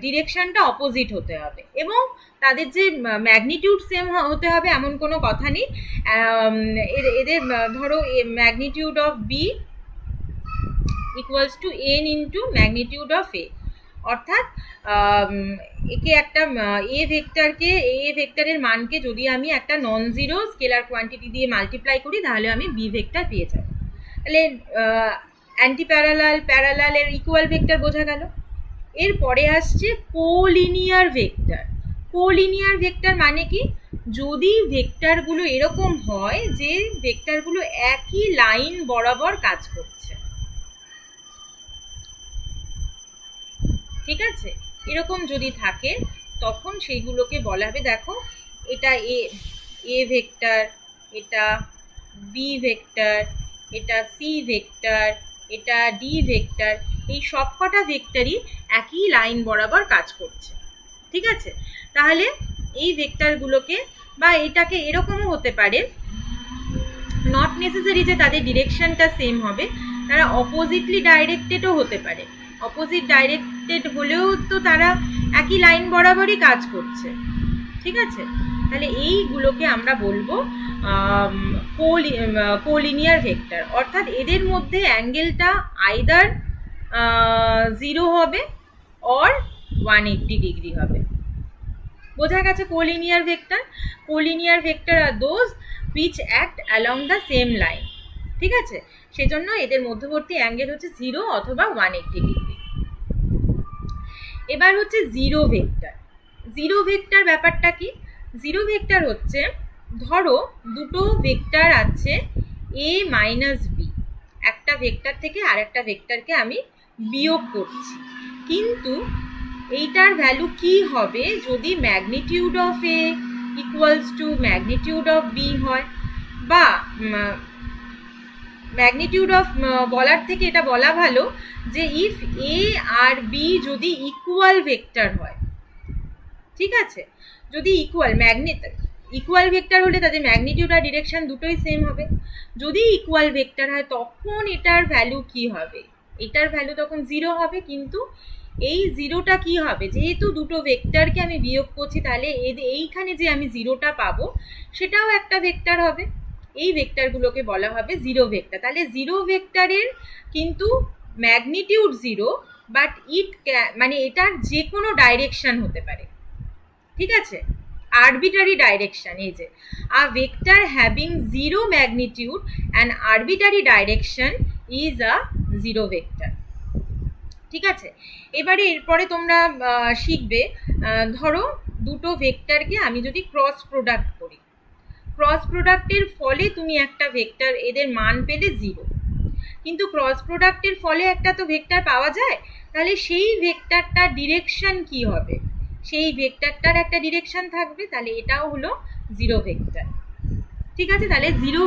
ডিরেকশনটা অপোজিট হতে হবে, এবং তাদের যে ম্যাগনিটিউড সেম হতে হবে এমন কোনো কথা নেই। এদের ধরো magnitude of B equals to n into magnitude of A, অর্থাৎ একে একটা এ ভেক্টরের মানকে যদি আমি একটা নন জিরো স্কেলার কোয়ান্টিটি দিয়ে মাল্টিপ্লাই করি, তাহলে আমি বি ভেক্টর পেয়ে যাব। তাহলে অ্যান্টি প্যারালাল, প্যারালালের ইকুয়াল ভেক্টর বোঝা গেল। এরপরে আসছে কোলিনিয়ার ভেক্টর। কোলিনিয়ার ভেক্টর মানে কি, যদি ভেক্টরগুলো এরকম হয় যে ভেক্টরগুলো একই লাইন বরাবর কাজ করছে। ঠিক আছে? এরকম যদি থাকে তখন সেইগুলোকে বলা হবে, দেখো এটা এ ভেক্টর, এটা বি ভেক্টর, এটা সি ভেক্টর, এটা ডি ভেক্টর, এই সবকটা ভেক্টরই একই লাইন বরাবর কাজ করছে। ঠিক আছে? তাহলে এই ভেক্টরগুলোকে, বা এটাকে এরকমও হতে পারে, নট নেসেসারি যে তাদের ডিরেকশনটা সেম হবে, তারা অপোজিটলি ডাইরেক্টেডও হতে পারে। অপোজিট ডাইরেক্টেড হলেও তো তারা একই লাইন বরাবরই কাজ করছে। ঠিক আছে? তাহলে এইগুলোকে আমরা বলবো কোলিনিয়ার ভেক্টর, অর্থাৎ এদের মধ্যে অ্যাঙ্গেলটা আইদার 0 হবে অর 180 ডিগ্রি হবে। বোঝা গেছে কোলিনিয়ার ভেক্টর? কোলিনিয়ার ভেক্টর আর those which act along the same line। ঠিক আছে? সেজন্য এদের মধ্যবর্তী অ্যাঙ্গেল হচ্ছে 0 অথবা 180 ডিগ্রি। এবার হচ্ছে জিরো ভেক্টর। জিরো ভেক্টর ব্যাপারটা কি? জিরো ভেক্টর হচ্ছে, ধরো দুটো ভেক্টর আছে a মাইনাস বি, একটা ভেক্টর থেকে আরেকটা ভেক্টরকে আমি বিয়োগ করছি, কিন্তু এইটার ভ্যালু কি হবে যদি magnitude of A equals to magnitude of B হয়, বা ম্যাগনিটিউড অফ বলার থেকে এটা বলা ভালো যে ইফ এ আর বি যদি ইকুয়াল ভেক্টর হয়। ঠিক আছে? যদি ইকুয়াল ভেক্টর হলে তাদের ম্যাগনিটিউড আর ডিরেকশন দুটোই সেম হবে। যদি ইকুয়াল ভেক্টর হয় তখন এটার ভ্যালু কি হবে? এটার ভ্যালু তখন 0 হবে, কিন্তু এই 0টা কি হবে, যেহেতু দুটো ভেক্টরকে আমি বিয়োগ করছি, তাহলে এইখানে যে আমি 0টা পাবো সেটাও একটা ভেক্টর হবে। এই ভেক্টরগুলোকে বলা হবে জিরো ভেক্টর। তাহলে জিরো ভেক্টরের কিন্তু ম্যাগনিটিউড 0, বাট মানে এটার যে কোনো ডাইরেকশন হতে পারে। ঠিক আছে? arbitrary direction, এই যে a vector having zero magnitude and arbitrary direction is a zero vector। ঠিক আছে, এবারে এরপরে তোমরা শিখবে, ধরো দুটো ভেক্টরকে আমি যদি ক্রস প্রোডাক্ট করি, ক্রস প্রোডাক্টের ফলে তুমি একটা ভেক্টর এদের মান পেলে 0, কিন্তু ক্রস প্রোডাক্টের ফলে একটা তো ভেক্টর পাওয়া যায়, তাহলে সেই ভেক্টরটার ডিরেকশন কি হবে, সেই ভেক্টরটার একটা ডিরেকশন থাকবে, তাহলে এটাও হলো জিরো ভেক্টর। ঠিক আছে, তাহলে জিরো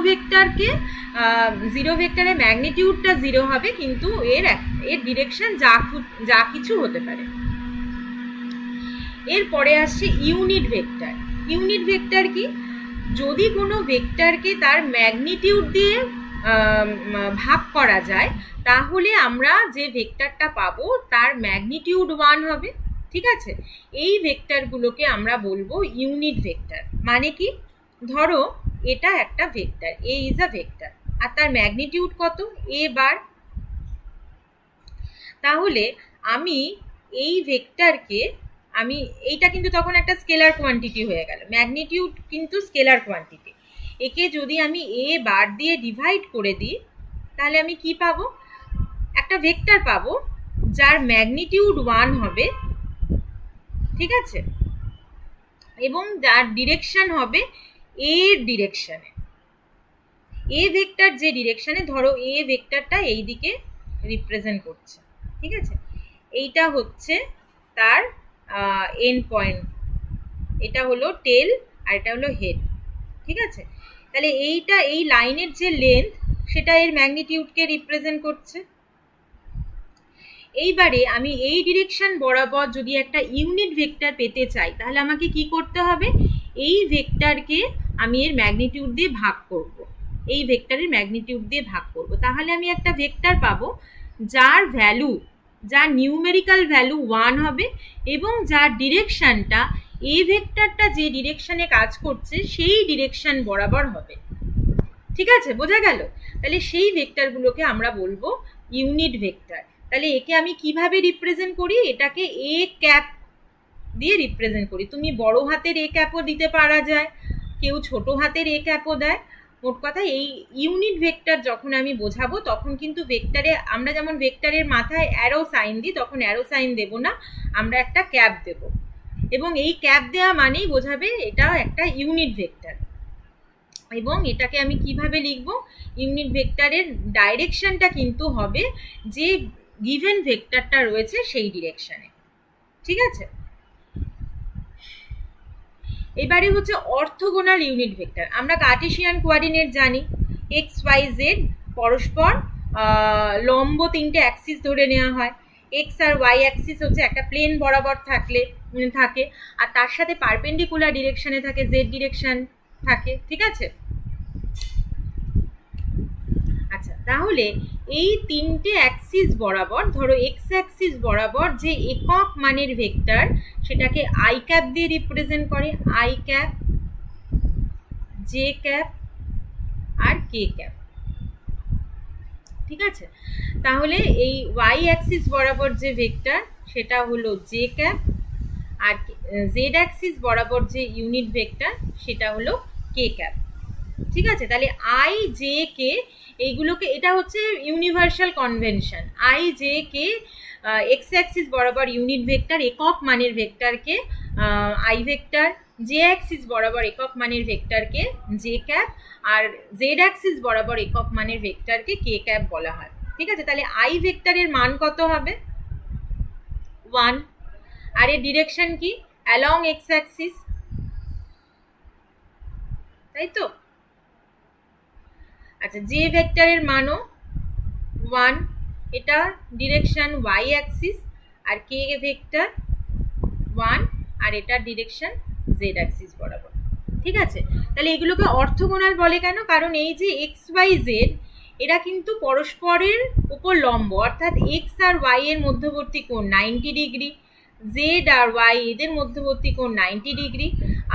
ভেক্টরের ম্যাগনিটিউডটা 0 হবে, কিন্তু এর ডিরেকশন যা কিছু হতে পারে। এরপরে আসছে ইউনিট ভেক্টর। ইউনিট ভেক্টর কি, যদি কোনো ভেক্টরকে তার ম্যাগনিটিউড দিয়ে ভাগ করা যায়, তাহলে আমরা যে ভেক্টরটা পাবো তার ম্যাগনিটিউড 1 হবে। ঠিক আছে, এই ভেক্টরগুলোকে আমরা বলবো ইউনিট ভেক্টর। মানে কি, ধরো এটা একটা vector, A is a vector, আর তার ম্যাগনিটিউড কত, a বার। তাহলে আমি এই ভেক্টরকে এইটা কিন্তু তখন একটা স্কেলার কোয়ান্টিটি হয়ে গেল, ম্যাগনিটিউড কিন্তু স্কেলার কোয়ান্টিটি। একে যদি আমি a বার দিয়ে ডিভাইড করে দিই, তাহলে আমি কি পাবো, একটা ভেক্টর পাবো যার ম্যাগনিটিউড 1 হবে। ঠিক আছে, এবং যার ডিরেকশন হবে এর ডিরেকশনে, এ ভেক্টর যে ডিরেকশনে, ধরো এ ভেক্টরটা এই দিকে রিপ্রেজেন্ট করছে। ঠিক আছে, এইটা হচ্ছে তার এন্ড পয়েন্ট, এটা হলো টেল আর এটা হলো হেড। ঠিক আছে, তাহলে এইটা এই লাইনের যে লেন্থ সেটা এর ম্যাগনিটিউডকে রিপ্রেজেন্ট করছে। এইবারে আমি এই ডিরেকশন বরাবর যদি একটা ইউনিট ভেক্টর পেতে চাই, তাহলে আমাকে কি করতে হবে, এই ভেক্টরকে আমি এর ম্যাগনিটিউড দিয়ে ভাগ করব, এই ভেক্টরের ম্যাগনিটিউড দিয়ে ভাগ করব, তাহলে আমি একটা ভেক্টর পাবো যার ভ্যালু, যার নিউমেরিক্যাল ভ্যালু 1 হবে, এবং যার ডিরেকশনটা এই ভেক্টরটা যে ডিরেকশনে কাজ করছে সেই ডিরেকশন বরাবর হবে। ঠিক আছে, বোঝা গেল? তাহলে সেই ভেক্টরগুলোকে আমরা বলবো ইউনিট ভেক্টর। তাহলে একে আমি কিভাবে রিপ্রেজেন্ট করি, এটাকে এ ক্যাপ দিয়ে রিপ্রেজেন্ট করি। তুমি বড় হাতের এ ক্যাপও দিতে পারা যায়, কেউ ছোট হাতের এ ক্যাপও দেয়। মোট কথা, এই ইউনিট ভেক্টর যখন আমি বোঝাবো, তখন কিন্তু ভেক্টরে আমরা যেমন ভেক্টরের মাথায় অ্যারো সাইন দিই, তখন অ্যারো সাইন দেব না, আমরা একটা ক্যাপ দেব, এবং এই ক্যাপ দেওয়া মানেই বোঝাবে এটা একটা ইউনিট ভেক্টর। এবং এটাকে আমি কিভাবে লিখব, ইউনিট ভেক্টরের ডাইরেকশনটা কিন্তু হবে যে গিভেন ভেক্টরটা রয়েছে সেই ডিরেকশনে। ঠিক আছে, এবারে হচ্ছে অর্থোগোনাল ইউনিট ভেক্টর। আমরা কার্টেসিয়ান কোঅর্ডিনেট জানি, এক্স ওয়াই জেড পরস্পর লম্ব 3টে অ্যাক্সিস ধরে নেওয়া হয়। এক্স আর ওয়াই অ্যাক্সিস হচ্ছে একটা প্লেন বরাবর থাকে, আর তার সাথে পারপেন্ডিকুলার ডিরেকশনে থাকে, জেড ডিরেকশন থাকে। ঠিক আছে, আচ্ছা, তাহলে এই 3টে অ্যাক্সিস বরাবর, ধরো এক্স অ্যাক্সিস বরাবর যে একক মানের ভেক্টর, সেটাকে আই ক্যাপ দিয়ে রিপ্রেজেন্ট করে, আই ক্যাপ, জে ক্যাপ আর কে ক্যাপ। ঠিক আছে, তাহলে এই ওয়াই অ্যাক্সিস বরাবর যে ভেক্টর সেটা হলো জে ক্যাপ, আর জেড অ্যাক্সিস বরাবর যে ইউনিট ভেক্টর সেটা হলো কে ক্যাপ। ঠিক আছে, তাহলে আই জে কে এইগুলোকে, এটা হচ্ছে universal convention, I J K x Axis বরাবর ইউনিট ভেক্টর, একক মানের ভেক্টরকে আই ভেক্টর, জে অ্যাক্সিস বরাবর একক মানের ভেক্টরকে জে ক্যাপ, আর জেড অ্যাক্সিস বরাবর একক মানের ভেক্টরকে কে ক্যাপ বলা হয়। ঠিক আছে, তাহলে আই ভেক্টরের মান কত হবে, 1, আর এর ডিরেকশন কি, অ্যালং এক্স অ্যাক্সিস, তাই তো? আচ্ছা, জে ভেক্টরের মানও 1, এটা ডিরেকশন ওয়াই অ্যাক্সিস, আর কে ভেক্টর 1, আর এটা ডিরেকশন জেড অ্যাক্সিস বরাবর। ঠিক আছে, তাহলে এগুলোকে অর্থোগোনাল বলে কেন, কারণ এই যে এক্স ওয়াই জেড এরা কিন্তু পরস্পরের উপর লম্ব, অর্থাৎ এক্স আর ওয়াই এর মধ্যবর্তী কোণ 90 ডিগ্রি, জেড আর ওয়াই এদের মধ্যবর্তী কোণ 90 ডিগ্রি,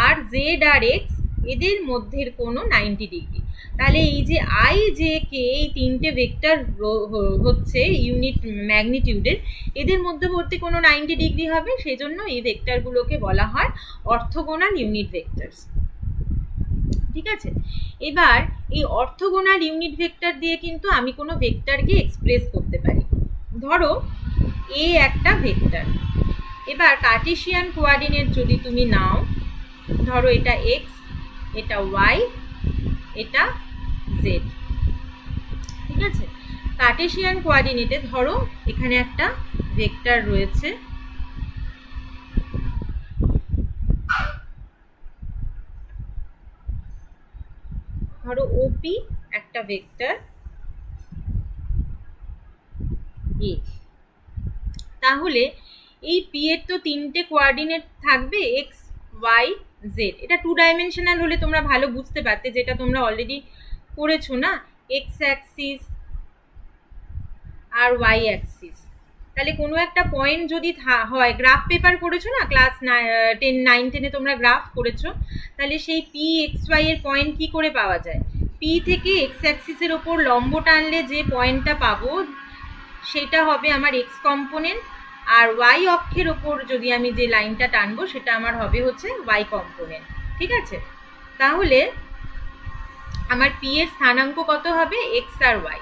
আর জেড আর এক্স এদের মধ্যের কোনো 90 ডিগ্রি। তাহলে এই যে আই জে কে এই তিনটে ভেক্টর হচ্ছে ইউনিট ম্যাগনিটিউডের, এদের মধ্যবর্তী কোনো 90 ডিগ্রি হবে, সেই জন্য এই ভেক্টরগুলোকে বলা হয় অর্থোগোনাল ইউনিট ভেক্টরস। ঠিক আছে, এবার এই অর্থোগোনাল ইউনিট ভেক্টর দিয়ে কিন্তু আমি কোনো ভেক্টরকে এক্সপ্রেস করতে পারি। ধরো এ একটা ভেক্টর, এবার কার্টেশিয়ান কোঅর্ডিনেট যদি তুমি নাও, ধরো এটা এক্স, এটা ওয়াই, এটা জেড। ঠিক আছে, কার্টেশিয়ান কোঅর্ডিনেটে ধরো এখানে একটা ভেক্টর রয়েছে, ধরো ওপি একটা ভেক্টর এ। তাহলে এই পি এর তো তিনটে কোঅর্ডিনেট থাকবে, এক্স ওয়াই জেড। এটা 2 ডাইমেনশনাল হলে তোমরা ভালো বুঝতে পারতে, যেটা তোমরা অলরেডি করেছো না, এক্স অ্যাক্সিস আর ওয়াই অ্যাক্সিস। তাহলে কোনো একটা পয়েন্ট যদি হয়, গ্রাফ পেপার করেছো না ক্লাস 9-10-এ তোমরা গ্রাফ করেছো, তাহলে সেই পি এক্স ওয়াই এর পয়েন্ট কি করে পাওয়া যায়? পি থেকে এক্স অ্যাক্সিসের ওপর লম্ব টানলে যে পয়েন্টটা পাবো সেটা হবে আমার এক্স কম্পোনেন্ট, আর ওয়াই অক্ষের ওপর যদি আমি যে লাইনটা টানবো সেটা আমার হবে হচ্ছে ওয়াই কম্পোনেন্ট। ঠিক আছে, তাহলে আমার পি এর স্থানাঙ্ক কত হবে? এক্স আর ওয়াই।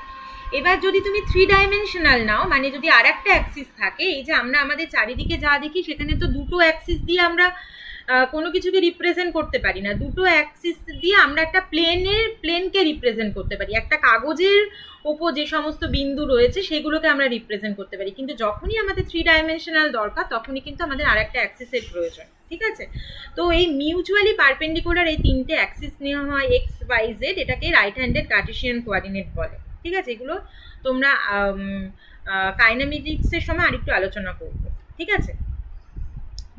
এবার যদি তুমি 3 ডাইমেনশনাল নাও, মানে যদি আর একটা অ্যাক্সিস থাকে, এই যে আমরা আমাদের চারিদিকে যা দেখি সেখানে তো দুটো অ্যাক্সিস দিয়ে আমরা কোনো কিছুকে রিপ্রেজেন্ট করতে পারি না, দুটো অ্যাক্সিস দিয়ে আমরা একটা প্লেনকে রিপ্রেজেন্ট করতে পারি, একটা কাগজের ওপর যে সমস্ত বিন্দু রয়েছে সেগুলোকে আমরা রিপ্রেজেন্ট করতে পারি। কিন্তু যখনই আমাদের 3 ডাইমেনশনাল দরকার তখনই কিন্তু আমাদের আর একটা অ্যাক্সিসের প্রয়োজন। ঠিক আছে, তো এই মিউচুয়ালি পারপেন্ডিকুলার এই তিনটে অ্যাক্সিস নেওয়া হয় এক্স ওয়াই জেড, এটাকে রাইট হ্যান্ডেড কার্টেশিয়ান কোঅর্ডিনেট বলে। ঠিক আছে, এগুলো তোমরা কাইনেমেটিক্সের সময় আরেকটু আলোচনা করবো। ঠিক আছে,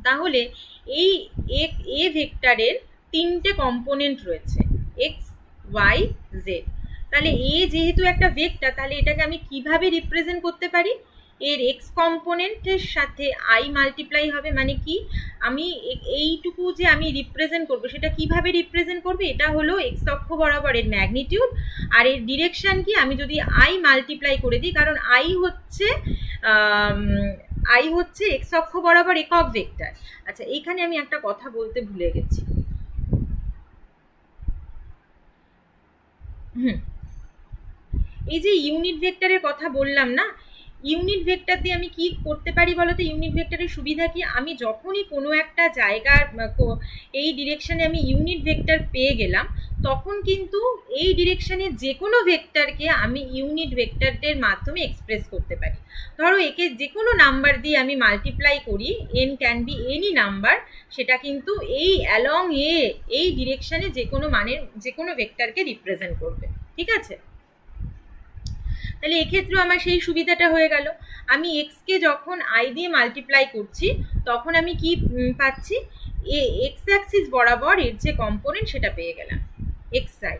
তাহলে এই এ ভেক্টরের তিনটে কম্পোনেন্ট রয়েছে, এক্স ওয়াই জেড। তাহলে এ যেহেতু একটা ভেক্টর, তাহলে এটাকে আমি কিভাবে রিপ্রেজেন্ট করতে পারি? এর এক্স কম্পোনেন্টের সাথে আই মাল্টিপ্লাই হবে, মানে কি আমি এইটুকু যে আমি রিপ্রেজেন্ট করব সেটা কিভাবে রিপ্রেজেন্ট করবে? এটা হলো এক্স অক্ষ বরাবর এর ম্যাগনিটিউড, আর এর ডিরেকশন কি আমি যদি আই মাল্টিপ্লাই করে দিই, কারণ আই হচ্ছে এক্স অক্ষ বরাবর একক ভেক্টর। আচ্ছা, এইখানে আমি একটা কথা বলতে ভুলে গেছি। এই যে ইউনিট ভেক্টরের কথা বললাম না, ইউনিট ভেক্টর দিয়ে আমি কি করতে পারি বলতো? ইউনিট ভেক্টরের সুবিধা কি? আমি যখনই কোনো একটা জায়গার এই ডিরেকশনে আমি ইউনিট ভেক্টর পেয়ে গেলাম, তখন কিন্তু এই ডিরেকশনে যে কোনো ভেক্টরকে আমি ইউনিট ভেক্টরদের মাধ্যমে এক্সপ্রেস করতে পারি। ধরো একে যে কোনো নাম্বার দিয়ে আমি মাল্টিপ্লাই করি, N can be any number, সেটা কিন্তু এই অ্যালং এই ডিরেকশনে যে কোনো মানের যে কোনো ভেক্টরকে রিপ্রেজেন্ট করবে। ঠিক আছে, তাহলে এক্ষেত্রেও আমার সেই সুবিধাটা হয়ে গেল। আমি এক্স কে যখন আই দিয়ে মাল্টিপ্লাই করছি তখন আমি কি পাচ্ছি? এক্স অ্যাক্সিস বরাবর এর যে কম্পোনেন্ট সেটা পেয়ে গেলাম, এক্স আই।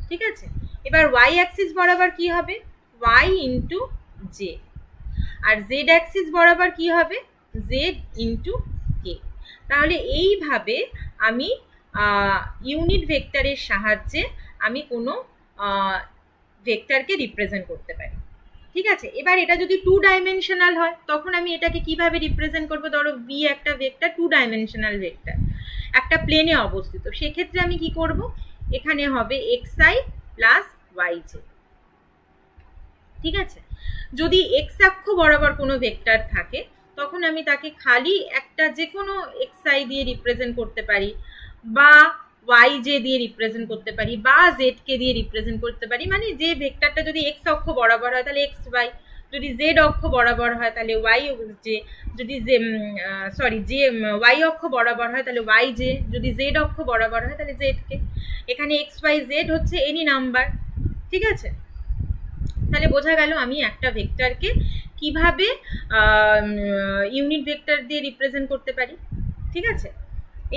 ঠিক আছে, এবার ওয়াই অ্যাক্সিস বরাবর কি হবে? Y into j. আর জেড অ্যাক্সিস বরাবর কি হবে? Z into k. তাহলে এইভাবে আমি ইউনিট ভেক্টরের সাহায্যে আমি কোনো ভেক্টরকে রিপ্রেজেন্ট করতে পারি। ঠিক আছে, এবার এটা যদি 2 ডাইমেনশনাল হয় তখন আমি এটাকে কিভাবে রিপ্রেজেন্ট করবো? ধরো বি একটা ভেক্টর, 2 ডাইমেনশনাল ভেক্টর, একটা প্লেনে অবস্থিত। সেক্ষেত্রে আমি কি করব? এখানে হবে X I plus Y J. ঠিক আছে, যদি এক্স অক্ষ বরাবর কোনো ভেক্টর থাকে তখন আমি তাকে খালি একটা যে কোনো এক্স আই দিয়ে রিপ্রেজেন্ট করতে পারি, বা ওয়াই জে দিয়ে রিপ্রেজেন্ট করতে পারি, বা জেড কে দিয়ে রিপ্রেজেন্ট করতে পারি। মানে যে ভেক্টরটা যদি এক্স অক্ষ বরাবর হয় তাহলে এক্স ওয়াই, যদি জেড অক্ষ বরাবর হয় তাহলে ওয়াই জে, যদি জে ওয়াই অক্ষ বরাবর হয় তাহলে ওয়াই জে, যদি জেড অক্ষ বরাবর হয় তাহলে জেড কে। এখানে এক্স ওয়াই জেড হচ্ছে এনি নাম্বার। ঠিক আছে, তাহলে বোঝা গেল আমি একটা ভেক্টরকে কিভাবে ইউনিট ভেক্টর দিয়ে রিপ্রেজেন্ট করতে পারি। ঠিক আছে,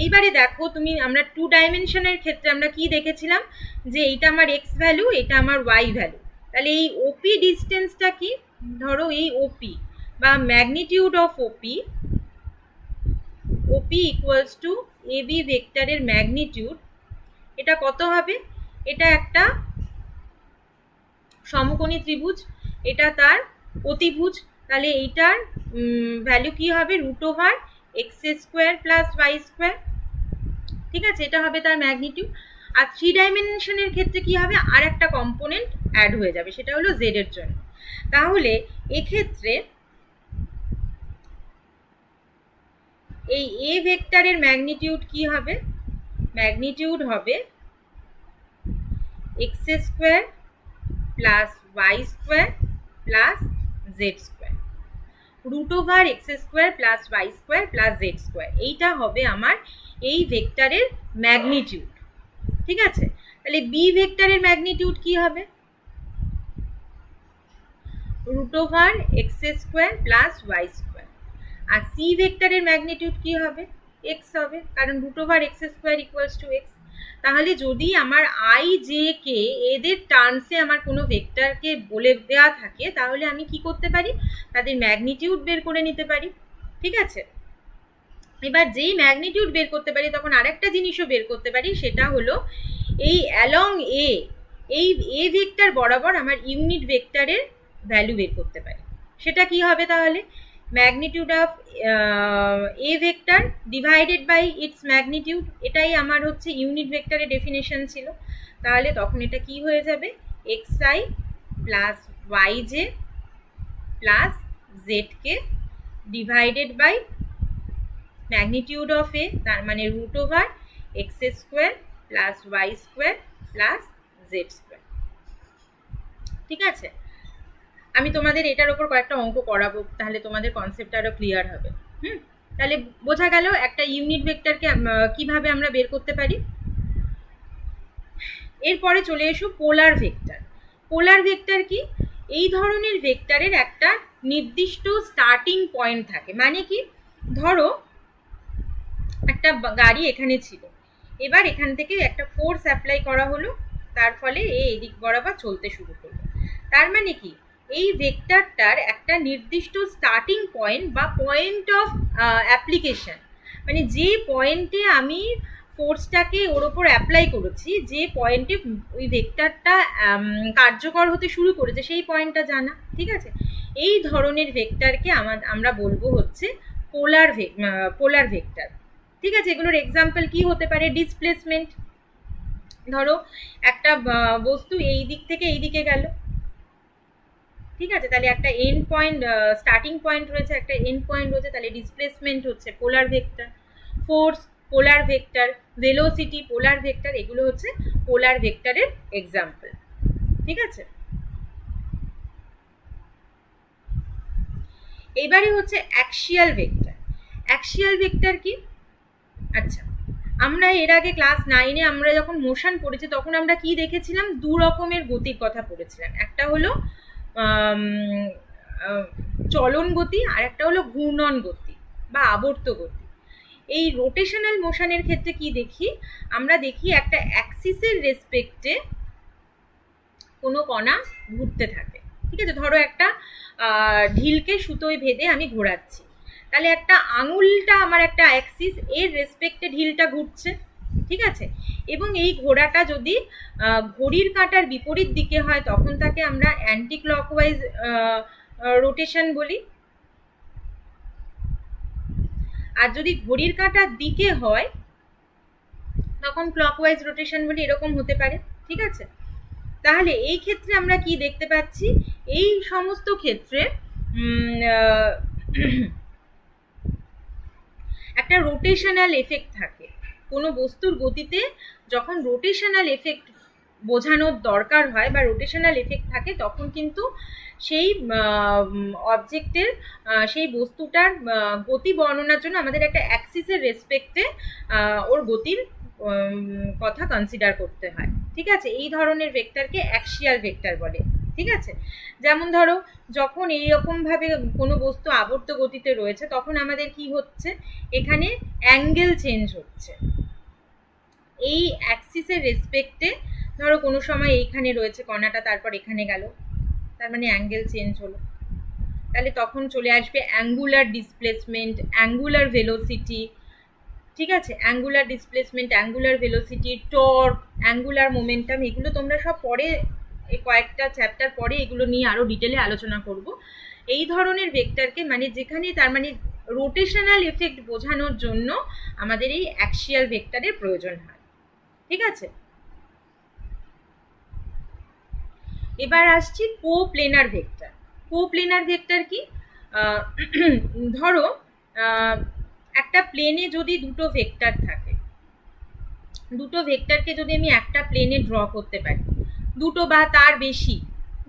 এইবারে দেখো তুমি, আমরা 2 ডাইমেনশনের ক্ষেত্রে আমরা কি দেখেছিলাম? যে এইটা আমার এক্স ভ্যালু, এটা আমার ওয়াই ভ্যালু। তাহলে এই ওপি ডিস্টেন্সটা কি? ধরো এই ওপি বা magnitude of OP equals to AB ভেক্টরের ম্যাগনিটিউড এটা কত হবে? এটা একটা সমকোণী ত্রিভুজ, এটা তার অতিভুজ, তাহলে এইটার ভ্যালু কি হবে? √(x² + y²। ঠিক আছে, এটা হবে তার ম্যাগনিটিউড। আর 3 ডাইমেনশনের ক্ষেত্রে কি হবে? আর একটা কম্পোনেন্ট অ্যাড হয়ে যাবে, সেটা হলো z এর জন্য। তাহলে এক্ষেত্রে এই a ভেক্টরের ম্যাগনিটিউড কি হবে? ম্যাগনিটিউড হবে x² + y² + z², √(x² + y² + z²। এইটা হবে আমার এই ভেক্টরের ম্যাগনিটিউড। ঠিক আছে, তাহলে বি ভেক্টরের ম্যাগনিটিউড কি হবে? √(x² + y²। আর সি ভেক্টরের ম্যাগনিটিউড কি হবে? x হবে, কারণ √(x² = x। তাহলে যদি আমার আই জে কে এদের টার্মসে আমার কোনো ভেক্টরকে বলে দেওয়া থাকে, তাহলে আমি কি করতে পারি? তাদের ম্যাগনিটিউড বের করে নিতে পারি। ঠিক আছে, এবার যেই ম্যাগনিটিউড বের করতে পারি তখন আরেকটা জিনিসও বের করতে পারি, সেটা হলো এই অ্যালং এ, এই এ ভেক্টর বরাবর আমার ইউনিট ভেক্টরের ভ্যালু বের করতে পারি। সেটা কি হবে তাহলে? Magnitude of A vector divided by its magnitude, এটাই আমার হচ্ছে ইউনিট ভেক্টরের ডেফিনেশন ছিল। তাহলে তখন এটা কি হয়ে যাবে? xi + yj + zk divided by magnitude of A, তার মানে √(x² + y² + z²। ঠিক আছে, আমি তোমাদের এটার উপর কয়েকটা অঙ্ক করাবো, তাহলে তোমাদের কনসেপ্ট আরো ক্লিয়ার হবে। তাহলে বোঝা গেল একটা ইউনিট ভেক্টরকে কিভাবে আমরা বের করতে পারি। এরপরে চলে এসো পোলার ভেক্টর। পোলার ভেক্টর কি? এই ধরনের ভেক্টরের একটা নির্দিষ্ট স্টার্টিং পয়েন্ট থাকে। মানে কি, ধরো একটা গাড়ি এখানে ছিল, এবার এখান থেকে একটা ফোর্স অ্যাপ্লাই করা হলো, তার ফলে এই দিক বরাবর চলতে শুরু করলো। তার মানে কি, এই ভেক্টরটার একটা নির্দিষ্ট স্টার্টিং পয়েন্ট বা পয়েন্ট অফ অ্যাপ্লিকেশন, মানে যে পয়েন্টে আমি ফোর্সটাকে ওর ওপর অ্যাপ্লাই করেছি, যে পয়েন্টে ওই ভেক্টরটা কার্যকর হতে শুরু করেছে, সেই পয়েন্টটা জানা। ঠিক আছে, এই ধরনের ভেক্টরকে আমরা বলবো হচ্ছে পোলার ভেক্টর। ঠিক আছে, এগুলোর এক্সাম্পল কি হতে পারে? ডিসপ্লেসমেন্ট। ধরো একটা বস্তু এই দিক থেকে এই দিকে গেল, ঠিক আছে, তাহলে একটা এন্ড পয়েন্ট, স্টার্টিং পয়েন্ট রয়েছে, একটা এন্ড পয়েন্ট রয়েছে, তাহলে ডিসপ্লেসমেন্ট হচ্ছে পোলার ভেক্টর। ফোর্স পোলার ভেক্টর, ভেলোসিটি পোলার ভেক্টর, এগুলো হচ্ছে পোলার ভেক্টরের এক্সাম্পল। ঠিক আছে, এবারে হচ্ছে অ্যাক্সিয়াল ভেক্টর। অ্যাক্সিয়াল ভেক্টর কি? আচ্ছা, আমরা এর আগে ক্লাস 9-এ আমরা যখন মোশন পড়েছি তখন আমরা কি দেখেছিলাম? দু রকমের গতির কথা পড়েছিলাম। একটা হলো চলন গতি, আর একটা হলো ঘূর্ণন গতি বা আবর্ত গতি। এই রোটেশনাল মোশনের ক্ষেত্রে কি দেখি? আমরা দেখি একটা অ্যাক্সিসের রেসপেক্টে কোনো কণা ঘুরতে থাকে। ঠিক আছে, ধরো একটা ঢিলকে সুতোয় ভেদে আমি ঘোরাচ্ছি, তাহলে একটা আঙুলটা আমার একটা অ্যাক্সিস, এর রেসপেক্টে ঢিলটা ঘুরছে। ঠিক আছে, এবং এই ঘোড়াটা যদি ঘড়ির কাঁটার বিপরীত দিকে হয় তখন তাকে আমরা অ্যান্টি ক্লকওয়াইজ রোটেশন বলি, আর যদি ঘড়ির কাঁটার দিকে হয় তখন ক্লকওয়াইজ রোটেশন বলি। এরকম হতে পারে। ঠিক আছে, তাহলে এই ক্ষেত্রে আমরা কি দেখতে পাচ্ছি? এই সমস্ত ক্ষেত্রে একটা রোটেশনাল এফেক্ট থাকে। কোনো বস্তুর গতিতে যখন রোটেশনাল এফেক্ট বোঝানোর দরকার হয় বা রোটেশনাল এফেক্ট থাকে, তখন কিন্তু সেই অবজেক্টের, সেই বস্তুটার গতি বর্ণনার জন্য আমাদের একটা অ্যাক্সিসের রেসপেক্টে ওর গতির কথা কনসিডার করতে হয়। ঠিক আছে, এই ধরনের ভেক্টরকে অ্যাক্সিয়াল ভেক্টর বলে। ঠিক আছে, যেমন ধরো যখন এইরকমভাবে কোনো বস্তু আবর্ত গতিতে রয়েছে তখন আমাদের কি হচ্ছে? এখানে অ্যাঙ্গেল চেঞ্জ হচ্ছে এই অ্যাক্সিসের রেসপেক্টে। ধরো কোনো সময় এইখানে রয়েছে কণাটা, তারপর এখানে গেল, তার মানে অ্যাঙ্গেল চেঞ্জ হলো। তাহলে তখন চলে আসবে অ্যাঙ্গুলার ডিসপ্লেসমেন্ট, অ্যাঙ্গুলার ভেলোসিটি। ঠিক আছে, angular displacement, angular velocity, torque, angular momentum, এগুলো তোমরা সব পরে কয়েকটা চ্যাপ্টার পরে এগুলো নিয়ে আরো ডিটেলে আলোচনা করব। এই ধরনের ভেক্টরকে মানে যেখানে তার মানে রোটেশনাল এফেক্ট বোঝানোর জন্য আমাদের এই অ্যাক্সিয়াল ভেক্টরের প্রয়োজন হয়। ঠিক আছে, এবার আসছি কোপ্লেনার ভেক্টর। কোপ্লেনার ভেক্টর কি? ধরো একটা প্লেনে যদি দুটো ভেক্টর থাকে, দুটো ভেক্টরকে যদি আমি একটা প্লেনে ড্র করতে পারি, দুটো বা তার বেশি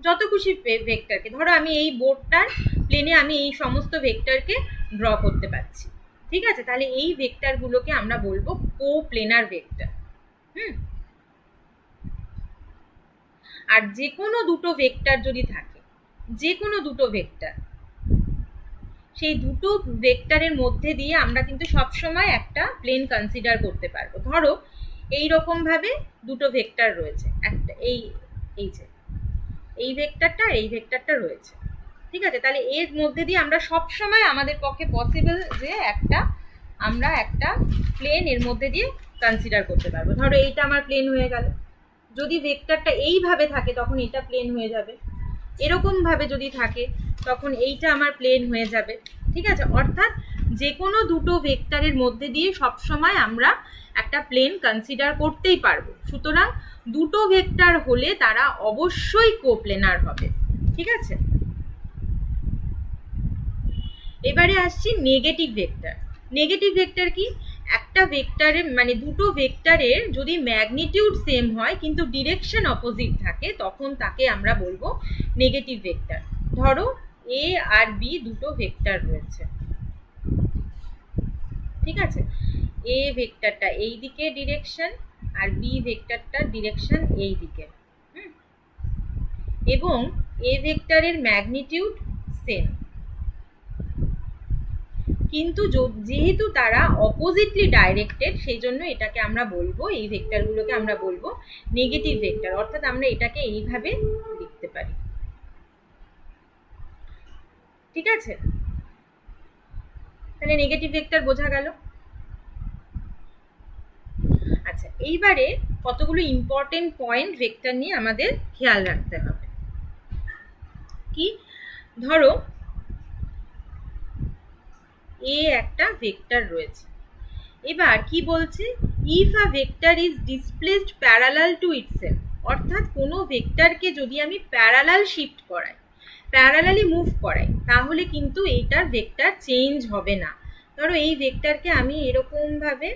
যত খুশি ভেক্টরকে, ধরো আমি এই বোর্ডটার প্লেনে আমি এই সমস্ত ভেক্টরকে ড্র করতে পারছি। ঠিক আছে, তাহলে এই ভেক্টরগুলোকে আমরা বলবো কোপ্লেনার ভেক্টর। আর যে কোনো দুটো ভেক্টর যদি থাকে, যে কোনো দুটো ভেক্টর, সেই দুটো ভেক্টরের মধ্যে দিয়ে আমরা কিন্তু সবসময় একটা প্লেন কনসিডার করতে পারবো। ধরো এই রকম ভাবে দুটো ভেক্টর রয়েছে, একটা এই যে এই ভেক্টরটা আর এই ভেক্টরটা রয়েছে। ঠিক আছে, তাহলে এর মধ্যে দিয়ে আমরা সবসময় আমাদের পক্ষে পসিবল যে আমরা একটা প্লেন এর মধ্যে দিয়ে কনসিডার করতে পারবো। ধরো এইটা আমার প্লেন হয়ে গেল, যদি ভেক্টরটা এইভাবে থাকে তখন এটা প্লেন হয়ে যাবে, এরকম ভাবে যদি থাকে তখন এইটা আমার প্লেন হয়ে যাবে। ঠিক আছে, অর্থাৎ যে কোনো দুটো ভেক্টরের মধ্যে দিয়ে সবসময় আমরা একটা প্লেন কনসিডার করতেই পারবো। সুতরাং দুটো ভেক্টর হলে তারা অবশ্যই কোপ্লেনার হবে। ঠিক আছে, এবারে আসছি নেগেটিভ ভেক্টর। নেগেটিভ ভেক্টর কি? একটা ভেক্টরের মানে দুটো ভেক্টরের যদি ম্যাগনিটিউড সেম হয় কিন্তু ডিরেকশন অপোজিট থাকে তখন তাকে আমরা বলবো নেগেটিভ ভেক্টর। ধরো এ আর বি দুটো ভেক্টর রয়েছে। ঠিক আছে, এ ভেক্টরটা এই দিকে ডিরেকশন আর বি ভেক্টরটার ডিরেকশন এই দিকে, এবং এ ভেক্টরের ম্যাগনিটিউড সেম, কিন্তু যেহেতু তারা অপোজিটলি ডাইরেক্টেড সেই জন্য এটাকে আমরা বলবো, এই ভেক্টরগুলোকে আমরা বলবো নেগেটিভ ভেক্টর। অর্থাৎ আমরা এটাকে এইভাবে লিখতে পারি। ঠিক আছে, তাহলে নেগেটিভ ভেক্টর বোঝা গেল। আচ্ছা, এইবারে কতগুলো ইম্পর্টেন্ট পয়েন্ট ভেক্টর নিয়ে আমাদের খেয়াল রাখতে হবে। কি? ধরো এ একটা ভেক্টর রয়েছে, এবার কি বলছে? If a vector is displaced parallel to itself, অর্থাৎ কোনো ভেক্টরকে যদি আমি প্যারালাল শিফট করাই, প্যারালালি মুভ করাই, তাহলে কিন্তু এইটার ভেক্টর চেঞ্জ হবে না। ধরো এই ভেক্টরকে আমি এরকম ভাবে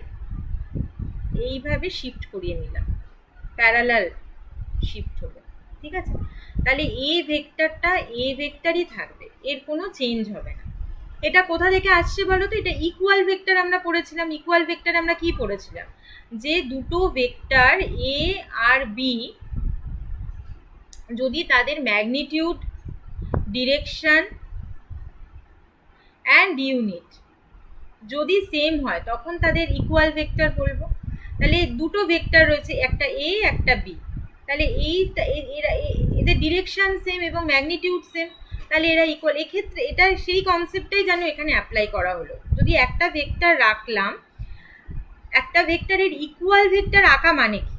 এইভাবে শিফট করিয়ে নিলাম, প্যারালাল শিফট হবে। ঠিক আছে, তাহলে এ ভেক্টরটা এ ভেক্টরই থাকবে, এর কোনো চেঞ্জ হবে না। এটা কোথা থেকে আসছে বলো তো? এটা ইকুয়াল ভেক্টর আমরা পড়েছিলাম। ইকুয়াল ভেক্টর আমরা কি পড়েছিলাম? যে দুটো ভেক্টর এ আর বি যদি তাদের ম্যাগনিটিউড, ডিরেকশন অ্যান্ড ইউনিট যদি সেম হয় তখন তাদের ইকুয়াল ভেক্টর বলবো। তাহলে দুটো ভেক্টর রয়েছে, একটা এ একটা বি, তাহলে এদের ডিরেকশন সেম এবং ম্যাগনিটিউড সেম, তাহলে এরা ইকুয়াল। এক্ষেত্রে এটা সেই কনসেপ্টটাই যেন এখানে অ্যাপ্লাই করা হলো। যদি একটা ভেক্টর রাখলাম, একটা ভেক্টরের ইকুয়াল ভেক্টর আঁকা মানে কি?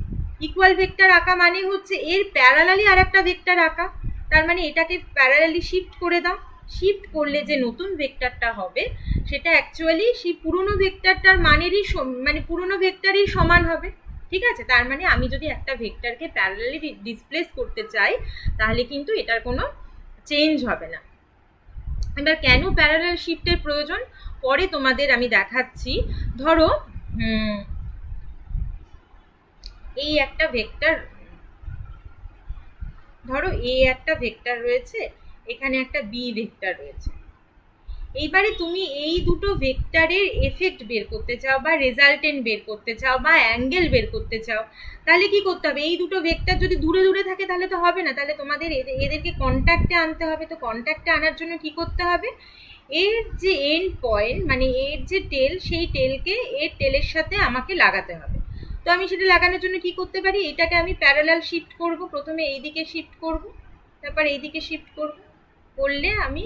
ইকুয়াল ভেক্টর আঁকা মানে হচ্ছে এর প্যারালালি আর একটা ভেক্টর আঁকা, তার মানে এটাকে প্যারালালি শিফট করে দাও। শিফট করলে যে নতুন ভেক্টরটা হবে সেটা অ্যাকচুয়ালি সেই পুরনো ভেক্টরটার মানেরই মানে পুরনো ভেক্টরই সমান হবে। ঠিক আছে, তার মানে আমি যদি একটা ভেক্টরকে প্যারালালি ডিসপ্লেস করতে চাই তাহলে কিন্তু এটার কোনো চেঞ্জ হবে না। এবার কেন প্যারালাল শিফটের প্রয়োজন পরে তোমাদের আমি দেখাচ্ছি। ধরো এই একটা ভেক্টর, ধরো এ একটা ভেক্টর রয়েছে, এখানে একটা বি ভেক্টর রয়েছে। এইবারে তুমি এই দুটো ভেক্টরের এফেক্ট বের করতে চাও বা রেজাল্টেন্ট বের করতে চাও বা অ্যাঙ্গেল বের করতে চাও, তাহলে কি করতে হবে? এই দুটো ভেক্টর যদি দূরে দূরে থাকে তাহলে তো হবে না, তাহলে তোমাদের এদেরকে কন্ট্যাক্টে আনতে হবে। তো কন্ট্যাক্টে আনার জন্য কি করতে হবে? এর যে এন্ড পয়েন্ট মানে এর যে টেল, সেই টেলকে এর টেলের সাথে আমাকে লাগাতে হবে। তো আমি সেটা লাগানোর জন্য কি করতে পারি? এটাকে আমি প্যারালাল শিফট করব। প্রথমে এইদিকে শিফট করব, তারপর এইদিকে শিফট করব, করলে আমি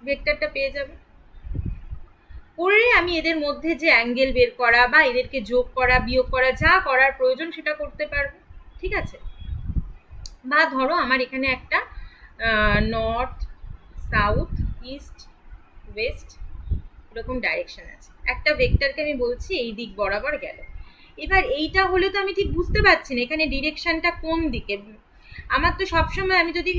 ভেক্টরটা পেয়ে যাব। করে আমি এদের মধ্যে যে অ্যাঙ্গেল বের করা বা এদেরকে যোগ করা বিয়োগ করা যা করার প্রয়োজন সেটা করতে পারবো, ঠিক আছে। বা ধরো আমার এখানে একটা নর্থ সাউথ ইস্ট ওয়েস্ট এরকম ডাইরেকশন আছে, একটা ভেক্টরকে আমি বলছি এই দিক বরাবর গেল। এবার এইটা হলে তো আমি ঠিক বুঝতে পারছি না এখানে ডিরেকশনটা কোন দিকে। আমার তো সবসময় আমি যদি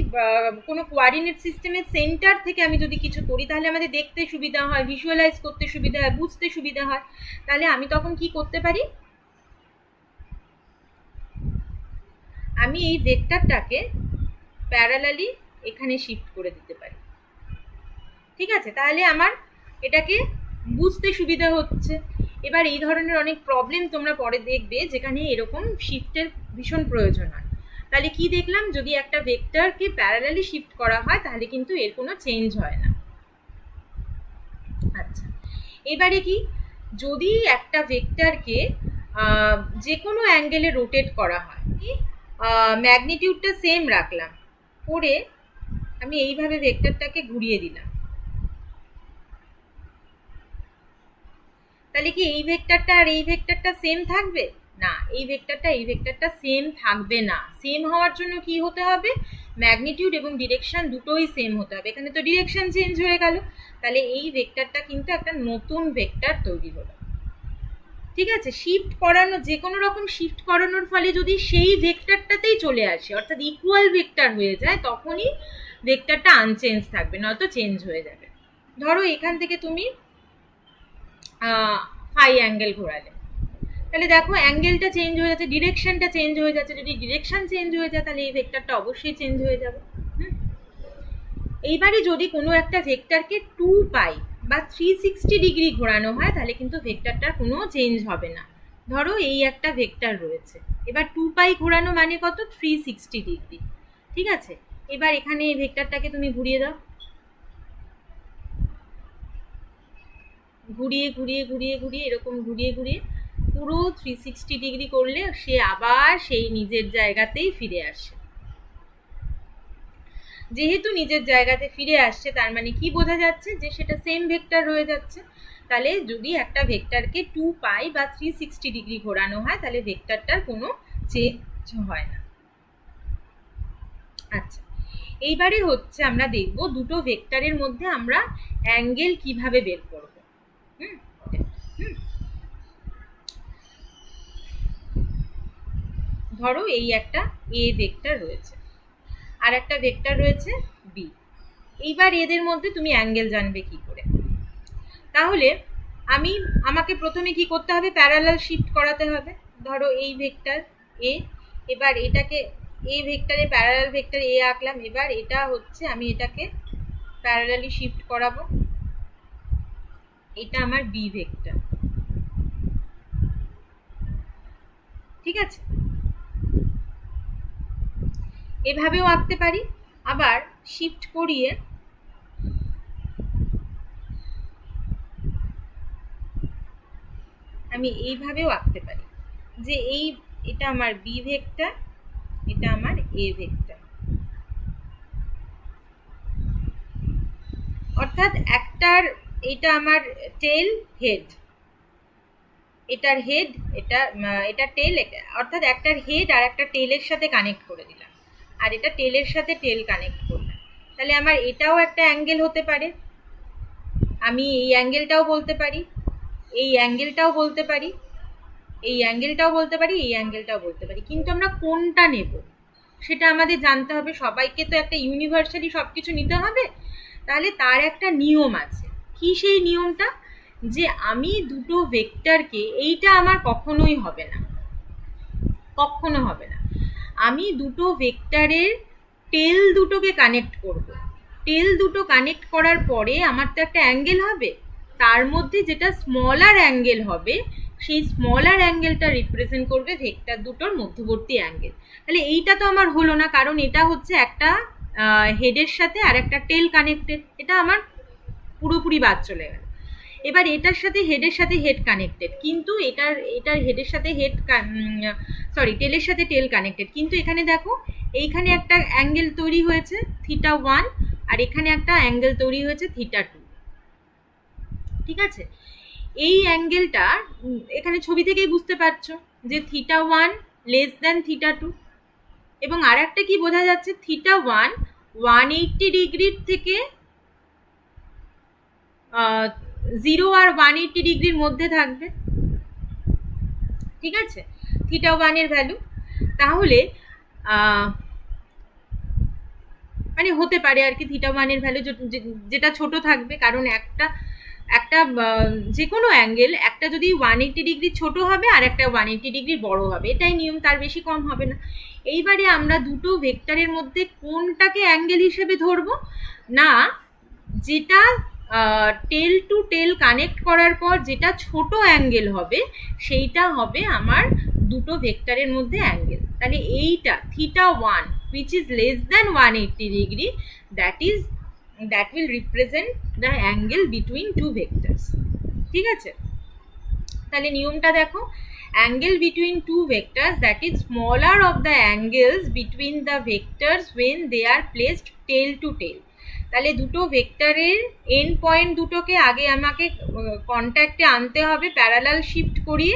কোনো কোঅর্ডিনেট সিস্টেমের সেন্টার থেকে আমি যদি কিছু করি তাহলে আমাদের দেখতে সুবিধা হয়, ভিজুয়ালাইজ করতে সুবিধা হয়, বুঝতে সুবিধা হয়। তাহলে আমি তখন কি করতে পারি, আমি এই ভেক্টরটাকে প্যারালালি এখানে শিফট করে দিতে পারি, ঠিক আছে। তাহলে আমার এটাকে বুঝতে সুবিধা হচ্ছে। এবার এই ধরনের অনেক প্রবলেম তোমরা পরে দেখবে যেখানে এরকম শিফটের ভীষণ প্রয়োজন হয়। তাহলে কি দেখলাম, যদি একটা ভেক্টরকে প্যারালালি শিফট করা হয় তাহলে কিন্তু এর কোনো চেঞ্জ হয় না। আচ্ছা, এবারে কি, যদি একটা ভেক্টরকে যে কোনো অ্যাঙ্গেলে রোটেট করা হয়, ম্যাগনিটিউডটা সেম রাখলাম, করে আমি এইভাবে ভেক্টরটাকে ঘুরিয়ে দিলাম, তাহলে কি এই ভেক্টরটা আর এই ভেক্টরটা সেম থাকবে? না, এই ভেক্টরটা সেম থাকবে না। সেম হওয়ার জন্য কি হতে হবে, ম্যাগনিটিউড এবং ডিরেকশন দুটোই সেম হতে হবে। এখানে তো ডিরেকশন চেঞ্জ হয়ে গেল, তাহলে এই ভেক্টরটা কিন্তু একটা নতুন ভেক্টর তৈরি হলো, ঠিক আছে। শিফট করানো, যে কোনো রকম শিফট করানোর ফলে যদি সেই ভেক্টরটাতেই চলে আসে, অর্থাৎ ইকুয়াল ভেক্টর হয়ে যায়, তখনই ভেক্টরটা আনচেঞ্জ থাকবে, নয়তো চেঞ্জ হয়ে যাবে। ধরো এখান থেকে তুমি ফাই অ্যাঙ্গেল ঘোরালে, তাহলে দেখো অ্যাঙ্গেলটা চেঞ্জ হয়ে যাচ্ছে, ডিরেকশনটা চেঞ্জ হয়ে যাচ্ছে। যদি ডিরেকশন চেঞ্জ হয়ে যায় তাহলে এই ভেক্টরটা অবশ্যই চেঞ্জ হয়ে যাবে। এইবারে যদি কোনো একটা ভেক্টরকে 2 পাই বা 360 ডিগ্রি ঘোরানো হয় তাহলে কিন্তু ভেক্টরটার কোনো চেঞ্জ হবে না। ধরো এই একটা ভেক্টর রয়েছে, এবার 2 পাই ঘোরানো মানে কত, 360 ডিগ্রি, ঠিক আছে। এবার এখানে এই ভেক্টরটাকে তুমি ঘুরিয়ে দাও, ঘুরিয়ে ঘুরিয়ে ঘুরিয়ে ঘুরিয়ে এরকম ঘুরিয়ে ঘুরিয়ে পুরো 360 ডিগ্রি করলে সে আবার সেই নিজের জায়গাতেই ফিরে আসে। যেহেতু নিজের জায়গাতে ফিরে আসছে তার মানে কি বোঝা যাচ্ছে, যে সেটা সেম ভেক্টর হয়ে যাচ্ছে। তাহলে যদি একটা ভেক্টরকে 2 পাই বা 360 ডিগ্রি ঘোরানো হয় তাহলে ভেক্টরটার কোনো চেঞ্জ হয় না। আচ্ছা, এইবারে হচ্ছে আমরা দেখব দুটো ভেক্টরের মধ্যে আমরা অ্যাঙ্গেল কিভাবে বের করব। ধরো এই একটা এ ভেক্টর রয়েছে আর একটা ভেক্টর রয়েছে বি। এইবার এদের মধ্যে তুমি অ্যাঙ্গেল জানবে কি করে? তাহলে আমাকে প্রথমে কি করতে হবে, প্যারালাল শিফট করাতে হবে। ধরো এই ভেক্টর এ, এবার এটাকে এ ভেক্টরে প্যারালাল ভেক্টর এ আঁকলাম। এবার এটা হচ্ছে আমি এটাকে প্যারালালি শিফট করাবো, এটা আমার বি ভেক্টর, ঠিক আছে। এভাবেও আঁকতে পারি, আবার শিফট করিয়ে আমি এইভাবেও আঁকতে পারি, যে এটা আমার বি ভেক্টর, এটা আমার এ ভেক্টর। অর্থাৎ এটা আমার টেল হেড, এটার হেড, এটা টেল, অর্থাৎ একটার হেড আর একটা টেলের সাথে কানেক্ট করে দিলাম, আর এটা টেলের সাথে টেল কানেক্ট করলাম। তাহলে আমার এটাও একটা অ্যাঙ্গেল হতে পারে, আমি এই অ্যাঙ্গেলটাও বলতে পারি, এই অ্যাঙ্গেলটাও বলতে পারি, এই অ্যাঙ্গেলটাও বলতে পারি, এই অ্যাঙ্গেলটাও বলতে পারি। কিন্তু আমরা কোনটা নেব সেটা আমাদের জানতে হবে। সবাইকে তো একটা ইউনিভার্সালি সবকিছু নিতে হবে, তাহলে তার একটা নিয়ম আছে। কি সেই নিয়মটা, যে আমি দুটো ভেক্টরকে, এইটা আমার কখনোই হবে না, কখনো হবে না। আমি দুটো ভেক্টরের টেল দুটোকে কানেক্ট করব। টেল দুটো কানেক্ট করার পরে আমার তো একটা অ্যাঙ্গেল হবে, তার মধ্যে যেটা স্মলার অ্যাঙ্গেল হবে সেই স্মলার অ্যাঙ্গেলটা রিপ্রেজেন্ট করবে ভেক্টর দুটোর মধ্যবর্তী অ্যাঙ্গেল। তাহলে এইটা তো আমার হলো না, কারণ এটা হচ্ছে একটা হেডের সাথে আর একটা টেল কানেক্টেড, এটা আমার পুরোপুরি বাদ চলে গেল। এবার এটার সাথে হেড কানেক্টেড, কিন্তু এটার হেডের সাথে টেলের সাথে টেল কানেক্টেড, কিন্তু এখানে দেখো এইখানে একটা অ্যাঙ্গেল তৈরি হয়েছে θ1 আর এখানে একটা অ্যাঙ্গেল তৈরি হয়েছে θ2। ঠিক আছে, এই অ্যাঙ্গেলটা এখানে ছবি থেকেই বুঝতে পারছো যে θ1 লেস দ্যান θ2, এবং আর একটা কি বোঝা যাচ্ছে, θ1 180 ডিগ্রির থেকে 0 আর 180 ডিগ্রির মধ্যে থাকবে। ঠিক আছে, θ1 এর ভ্যালু তাহলে মানে হতে পারে আর কি θ1 এর ভ্যালু যেটা ছোট থাকবে, কারণ একটা যে কোনো অ্যাঙ্গেল একটা যদি 180 ডিগ্রি ছোট হবে আর একটা 180 ডিগ্রি বড় হবে, এটাই নিয়ম, তার বেশি কম হবে না। এইবারে আমরা দুটো ভেক্টরের মধ্যে কোনটাকে অ্যাঙ্গেল হিসেবে ধরবো না, যেটা টেল টু টেল কানেক্ট করার পর যেটা ছোট অ্যাঙ্গেল হবে সেইটা হবে আমার দুটো ভেক্টরের মধ্যে অ্যাঙ্গেল। তাহলে এইটা θ1 which is less than 180 degree, that will represent the angle between two vectors. ঠিক আছে, তাহলে নিয়মটা দেখো, angle between two vectors, that is smaller of the angles between the vectors when they are placed tail to tail. তাহলে দুটো ভেক্টরের end point দুটোকে আগে আমাকে কন্ট্যাক্টে আনতে হবে প্যারালাল শিফট করিয়ে,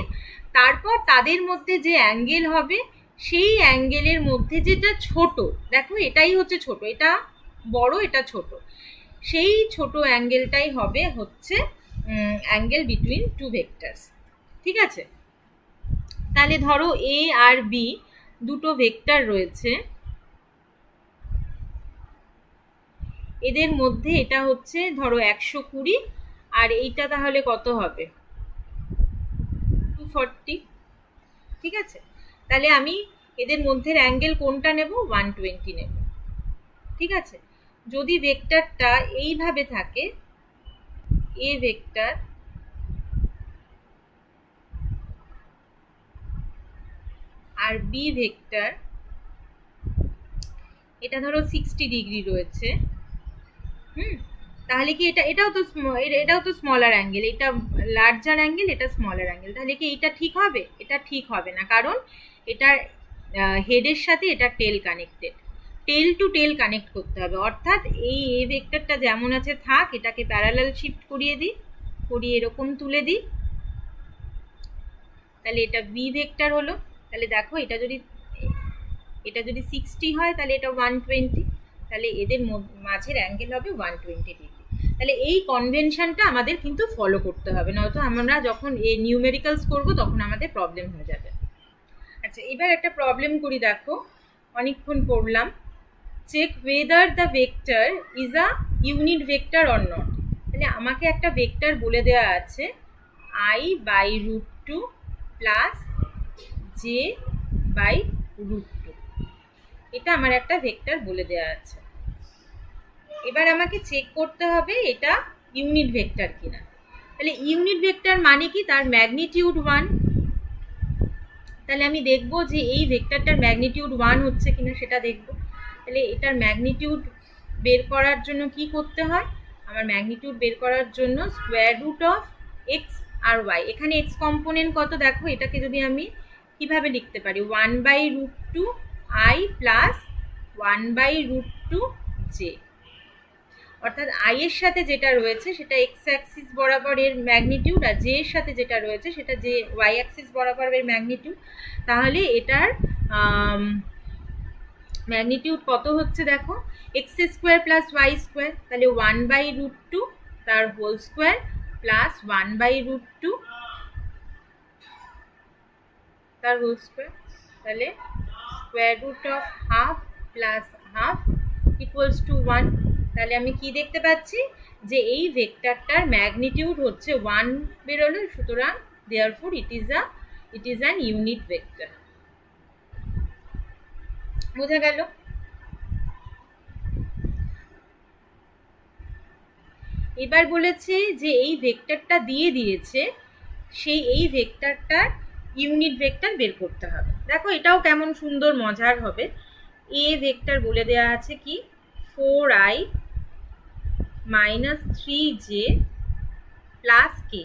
তারপর তাদের মধ্যে যে অ্যাঙ্গেল হবে সেই অ্যাঙ্গেলের মধ্যে যেটা ছোট, দেখো এটাই হচ্ছে ছোট, এটা বড় এটা ছোট, সেই ছোট অ্যাঙ্গেলটাই হবে হচ্ছে অ্যাঙ্গেল বিটুইন টু ভেক্টরস। ঠিক আছে, তাহলে ধরো এ আর বি দুটো ভেক্টর রয়েছে, এদের মধ্যে এটা হচ্ছে ধরো 120 আর এইটা তাহলে কত হবে 240। ঠিক আছে, তাহলে আমি এদের মধ্যের অ্যাঙ্গেল কোনটা নেব, 120 নেব। ঠিক আছে, যদি ভেক্টরটা এইভাবে থাকে, এ ভেক্টর আর বি ভেক্টর, এটা ধরো 60 ডিগ্রি রয়েছে, তাহলে কি এটাও তো স্মলার অ্যাঙ্গেল, এটা লার্জার অ্যাঙ্গেল, এটা স্মলার অ্যাঙ্গেল, তাহলে কি এটা ঠিক হবে? এটা ঠিক হবে না, কারণ এটার হেডের সাথে এটা tail connected, tail to tail connect করতে হবে, অর্থাৎ এই এ ভেক্টরটা যেমন আছে থাক, এটাকে প্যারালাল শিফট করিয়ে এরকম তুলে দিই, তাহলে এটা বি ভেক্টর হলো। তাহলে দেখো এটা যদি 60 হয় তাহলে এটা 120, তাহলে এদের মাঝের অ্যাঙ্গেল হবে 120 ডিগ্রি। তাহলে এই কনভেনশনটা আমাদের কিন্তু ফলো করতে হবে, নয়তো আমরা যখন এই নিউমেরিক্যালস করবো তখন আমাদের প্রবলেম হয়ে যাবে। আচ্ছা, এবার একটা প্রবলেম করি, দেখো অনেকক্ষণ পড়লাম, check whether the vector is a unit vector or not। তাহলে আমাকে একটা ভেক্টর বলে দেওয়া আছে i/√2 প্লাস j/√2, এটা আমার একটা ভেক্টর বলে দেওয়া আছে। এবার আমাকে চেক করতে হবে এটা ইউনিট ভেক্টর কিনা। তাহলে ইউনিট ভেক্টর মানে কি, তার ম্যাগনিটিউড 1। তাহলে আমি দেখব যে এই ভেক্টরটার ম্যাগনিটিউড 1 হচ্ছে কিনা সেটা দেখব। তাহলে এটার ম্যাগনিটিউড বের করার জন্য কি করতে হয়, আমার ম্যাগনিটিউড বের করার জন্য স্কোয়ার রুট অফ এক্স আর ওয়াই, এখানে এক্স কম্পোনেন্ট কত দেখো, এটাকে যদি আমি কিভাবে লিখতে পারি, 1/√2 i প্লাস 1/√2 j, অর্থাৎ i এর সাথে যেটা রয়েছে সেটা এক্স অ্যাক্সিস বরাবর এর ম্যাগনিটিউড, আর জে এর সাথে যেটা রয়েছে সেটা যে ওয়াই অ্যাক্সিস বরাবর এর ম্যাগনিটিউড। তাহলে এটার ম্যাগনিটিউড কত হচ্ছে দেখো, X square plus Y square, তাহলে 1/√2 তার হোল স্কোয়ার প্লাস 1/√2 তার হোল স্কোয়ার, তাহলে square root of half plus half equals to 1। তাহলে আমি কি দেখতে পাচ্ছি যে এই ভেক্টরটার ম্যাগনিটিউড হচ্ছে 1 বেরোলো, সুতরাং therefore it is an unit vector. বোঝা গেল? এবার বলেছে যে এই ভেক্টরটা দিয়ে দিয়েছে, সেই এই ভেক্টরটার ইউনিট ভেক্টর বের করতে হবে। দেখো এটাও কেমন সুন্দর মজার হবে, এ ভেক্টর বলে দেওয়া আছে কি 4i মাইনাস 3j প্লাস কে।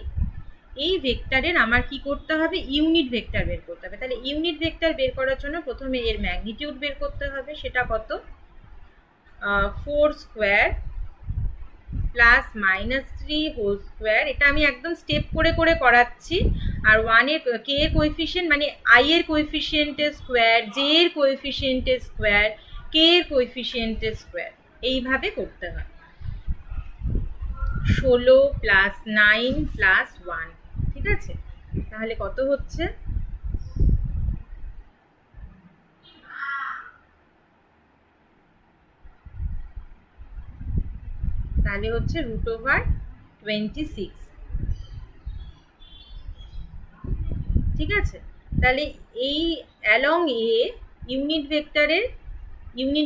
এই ভেক্টরের আমার কি করতে হবে, ইউনিট ভেক্টর বের করতে হবে। তাহলে ইউনিট ভেক্টর বের করার জন্য প্রথমে এর ম্যাগনিটিউড বের করতে হবে, সেটা কত, 4 স্কোয়ার প্লাস -3 হোল স্কোয়ার, এটা আমি একদম স্টেপ করে করে করাচ্ছি। আর 1 এর কে এর কোএফিসিয়েন্ট মানে আই এর কোএফিসিয়েন্টের স্কোয়ার, জে এর কোএফিসিয়েন্টের স্কোয়ার, কে এর কোএফিসিয়েন্টের স্কোয়ার, এইভাবে করতে হয়। 16 প্লাস 9 প্লাস 1, ঠিক আছে? তাহলে কত হচ্ছে? তাহলে হচ্ছে √26, ঠিক আছে? তাহলে এই অ্যালং এ ইউনিট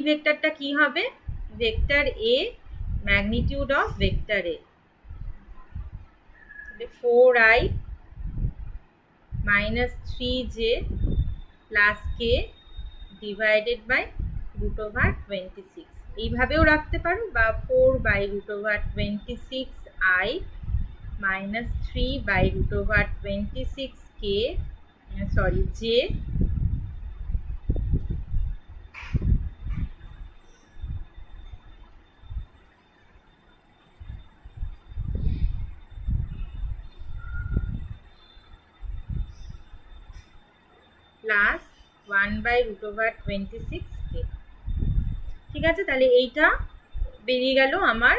ভেক্টরটা কি হবে? Vector A magnitude of vector A 4i -3j plus K divided by √26, এইভাবেও রাখতে পারো, বা 4/√26i -3/√26k j plus 1/√26k, ঠিক আছে? তাহলে এইটা বেরিয়ে গেল আমার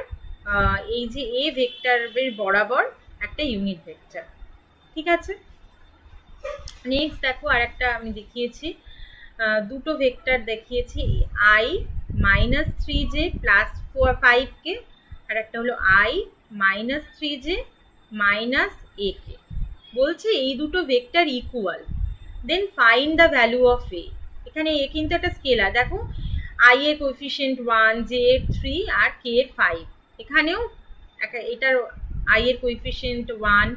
এই যে এ ভেক্টরের বরাবর একটা ইউনিট ভেক্টর, ঠিক আছে? নেক্সট দেখো, আর একটা আমি দেখিয়েছি, দুটো ভেক্টর দেখিয়েছি, i -3j প্লাস 5k, আর একটা হলো i -3j -ak। বলছে এই দুটো vector equal, then find the value of A. এখানে এ কিন্তু একটা স্কেলার, দেখো i এর কোএফিসিয়েন্ট 1, j এর 3 আর k এর 5। এখানেও এটার i এর কোএফিসিয়েন্ট 1,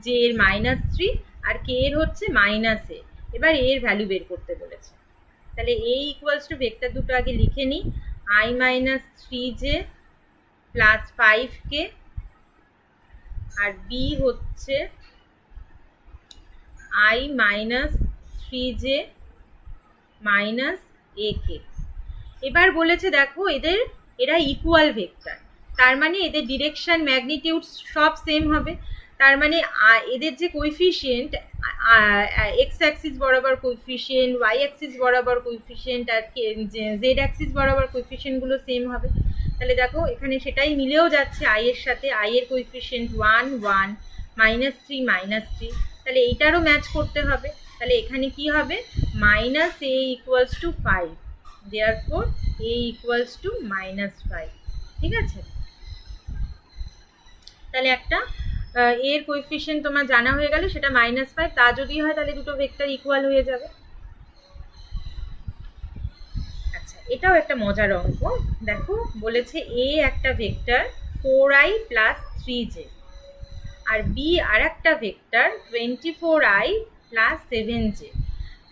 j এর -3 আর k এর হচ্ছে -a। এবার এর ভ্যালু বের করতে বলেছে। তাহলে a ইকুয়ালস টু ভেক্টর দুটো আগে লিখে নিই, i -3j প্লাস 5k, আর b হচ্ছে i -3j -ak। এবার বলেছে দেখো এরা ইকুয়াল ভেক্টর, তার মানে এদের ডিরেকশন ম্যাগনিটিউড সব সেম হবে। তার মানে এদের যে কোএফিসিয়েন্ট, এক্স অ্যাক্সিস বরাবর কোএফিসিয়েন্ট, ওয়াই অ্যাক্সিস বরাবর কোএফিসিয়েন্ট, আর জেড অ্যাক্সিস বরাবর কোএফিসিয়েন্টগুলো সেম হবে। তাহলে দেখো এখানে সেটাই মিলেও যাচ্ছে আই এর সাথে, আই এর কোএফিসিয়েন্ট 1 1 -3 -3, তাহলে এইটারও ম্যাচ করতে হবে। তাহলে এখানে কি হবে? -a equals to 5, therefore a equals to -5, ঠিক আছে? তাহলে একটা এর কোএফিসিয়েন্ট তোমার জানা হয়ে গেল, সেটা -5, তা যদি হয় তাহলে দুটো ভেক্টর ইকুয়াল হয়ে যাবে। আচ্ছা, এটাও একটা মজার অঙ্ক। দেখো বলেছে এ একটা ভেক্টর 4i প্লাস 3j, আর বি আর একটা vector 24i plus 7j।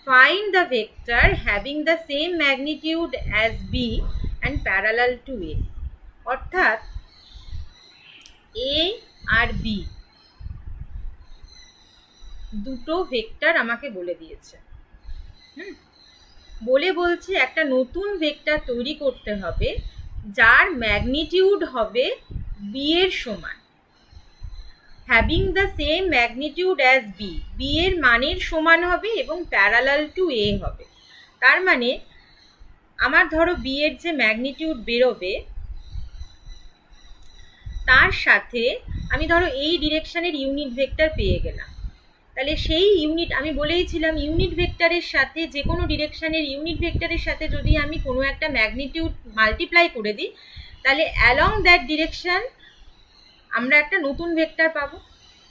Find the vector having the same magnitude as B and parallel to A. অর্থাৎ A আর B দুটো ভেক্টর আমাকে বলে দিয়েছে। বলছে একটা নতুন ভেক্টর তৈরি করতে হবে যার ম্যাগনিটিউড হবে B এর সমান, having the same magnitude as B, B এর মানের সমান হবে এবং প্যারালাল টু A হবে। তার মানে আমার ধরো B এর যে ম্যাগনিটিউড বেরোবে তার সাথে আমি ধরো এই ডিরেকশনের ইউনিট ভেক্টর পেয়ে গেলাম। তাহলে সেই ইউনিট, আমি বলেইছিলাম ইউনিট ভেক্টরের সাথে, যে কোনো ডিরেকশনের ইউনিট ভেক্টরের সাথে যদি আমি কোনো একটা ম্যাগনিটিউড মাল্টিপ্লাই করে দিই, তাহলে অ্যালং দ্যাট ডিরেকশন আমরা একটা নতুন ভেক্টর পাবো,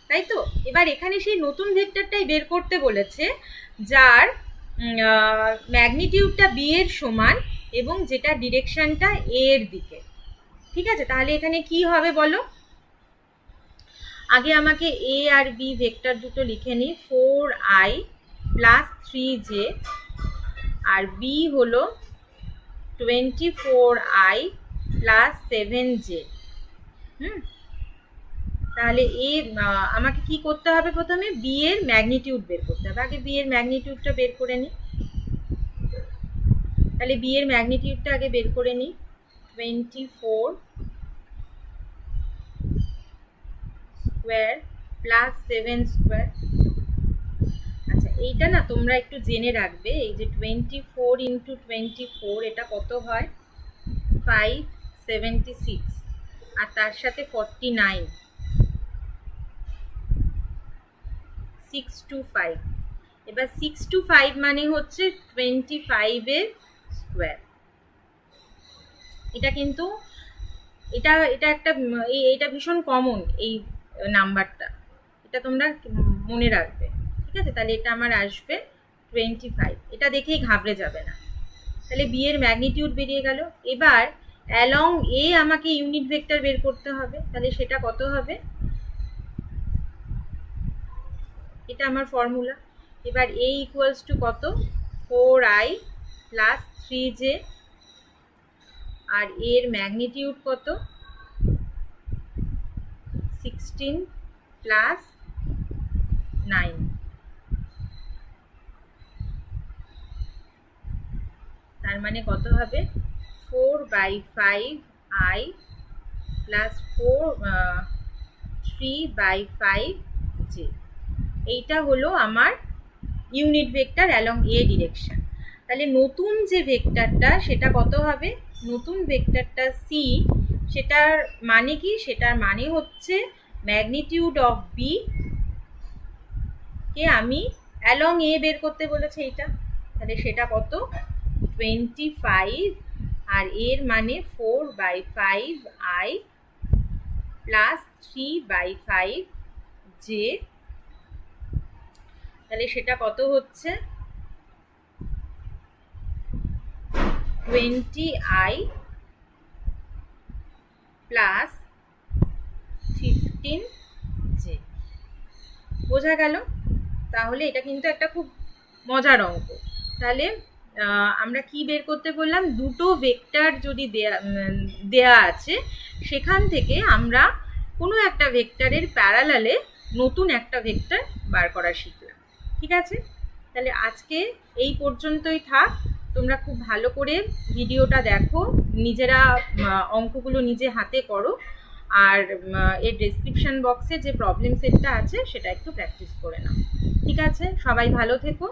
তাই তো? এবার এখানে সেই নতুন ভেক্টরটাই বের করতে বলেছে যার ম্যাগনিটিউডটা বি এর সমান এবং যেটা ডিরেকশনটা এ এর দিকে, ঠিক আছে? তাহলে এখানে কি হবে বলো? আগে আমাকে এ আর বি ভেক্টর দুটো লিখে নিই, 4i প্লাস 3j, আর বি হলো 24i প্লাস 7j। তাহলে আমাকে কি করতে হবে? প্রথমে বি এর ম্যাগনিটিউড বের করতে হবে। আগে বি এর ম্যাগনিটিউডটা বের করে নিই। তাহলে বি এর ম্যাগনিটিউডটা আগে বের করে নিই, 24 স্কোয়ার প্লাস 7 স্কোয়ার। আচ্ছা এইটা না তোমরা একটু জেনে রাখবে, এই যে 24 ইন্টু 24 এটা কত হয় 576, আর তার সাথে 49 625। এবার 625 মানে হচ্ছে 25 এর স্কোয়ার। এটা কিন্তু এটা এটা একটা এটা ভীষণ কমন এই নাম্বারটা, এটা তোমরা মনে রাখবে, ঠিক আছে? তাহলে এটা আমার আসবে 25, এটা দেখেই ঘাবড়ে যাবে না। তাহলে বি এর ম্যাগনিটিউড বেরিয়ে গেল। এবার অ্যালং এ আমাকে ইউনিট ভেক্টর বের করতে হবে, তাহলে সেটা কত হবে, এটা আমার ফর্মুলা। এবার এ ইকুয়ালস টু কত 4i প্লাস 3j, আর এর ম্যাগনিটিউড কত 16 প্লাস 9। তার মানে কত হবে 4/5i প্লাস 3/5j। এইটা হলো আমার ইউনিট ভেক্টর অ্যালং এ ডিরেকশন। তাহলে নতুন যে ভেক্টরটা সেটা কত হবে, নতুন ভেক্টরটা সি, সেটার মানে কি, সেটার মানে হচ্ছে ম্যাগনিটিউড অফ বি কে আমি অ্যালং এ বের করতে বলেছে এইটা, তাহলে সেটা কত 25, আর এর মানে 4/5i প্লাস 3/5j, তাহলে সেটা কত হচ্ছে 20i প্লাস 15j। বোঝা গেল? তাহলে এটা কিন্তু একটা খুব মজার অঙ্ক। তাহলে আমরা কি বের করতে বললাম, দুটো ভেক্টর যদি দেয়া আছে সেখান থেকে আমরা কোনো একটা ভেক্টরের প্যারালালে নতুন একটা ভেক্টর বার করা শিখলাম, ঠিক আছে? তাহলে আজকে এই পর্যন্তই থাক। তোমরা খুব ভালো করে ভিডিওটা দেখো, নিজেরা অঙ্কগুলো নিজে হাতে করো, আর এর ডেসক্রিপশন বক্সে যে প্রবলেম সেটটা আছে সেটা একটু প্র্যাকটিস করে নাও, ঠিক আছে? সবাই ভালো থেকো।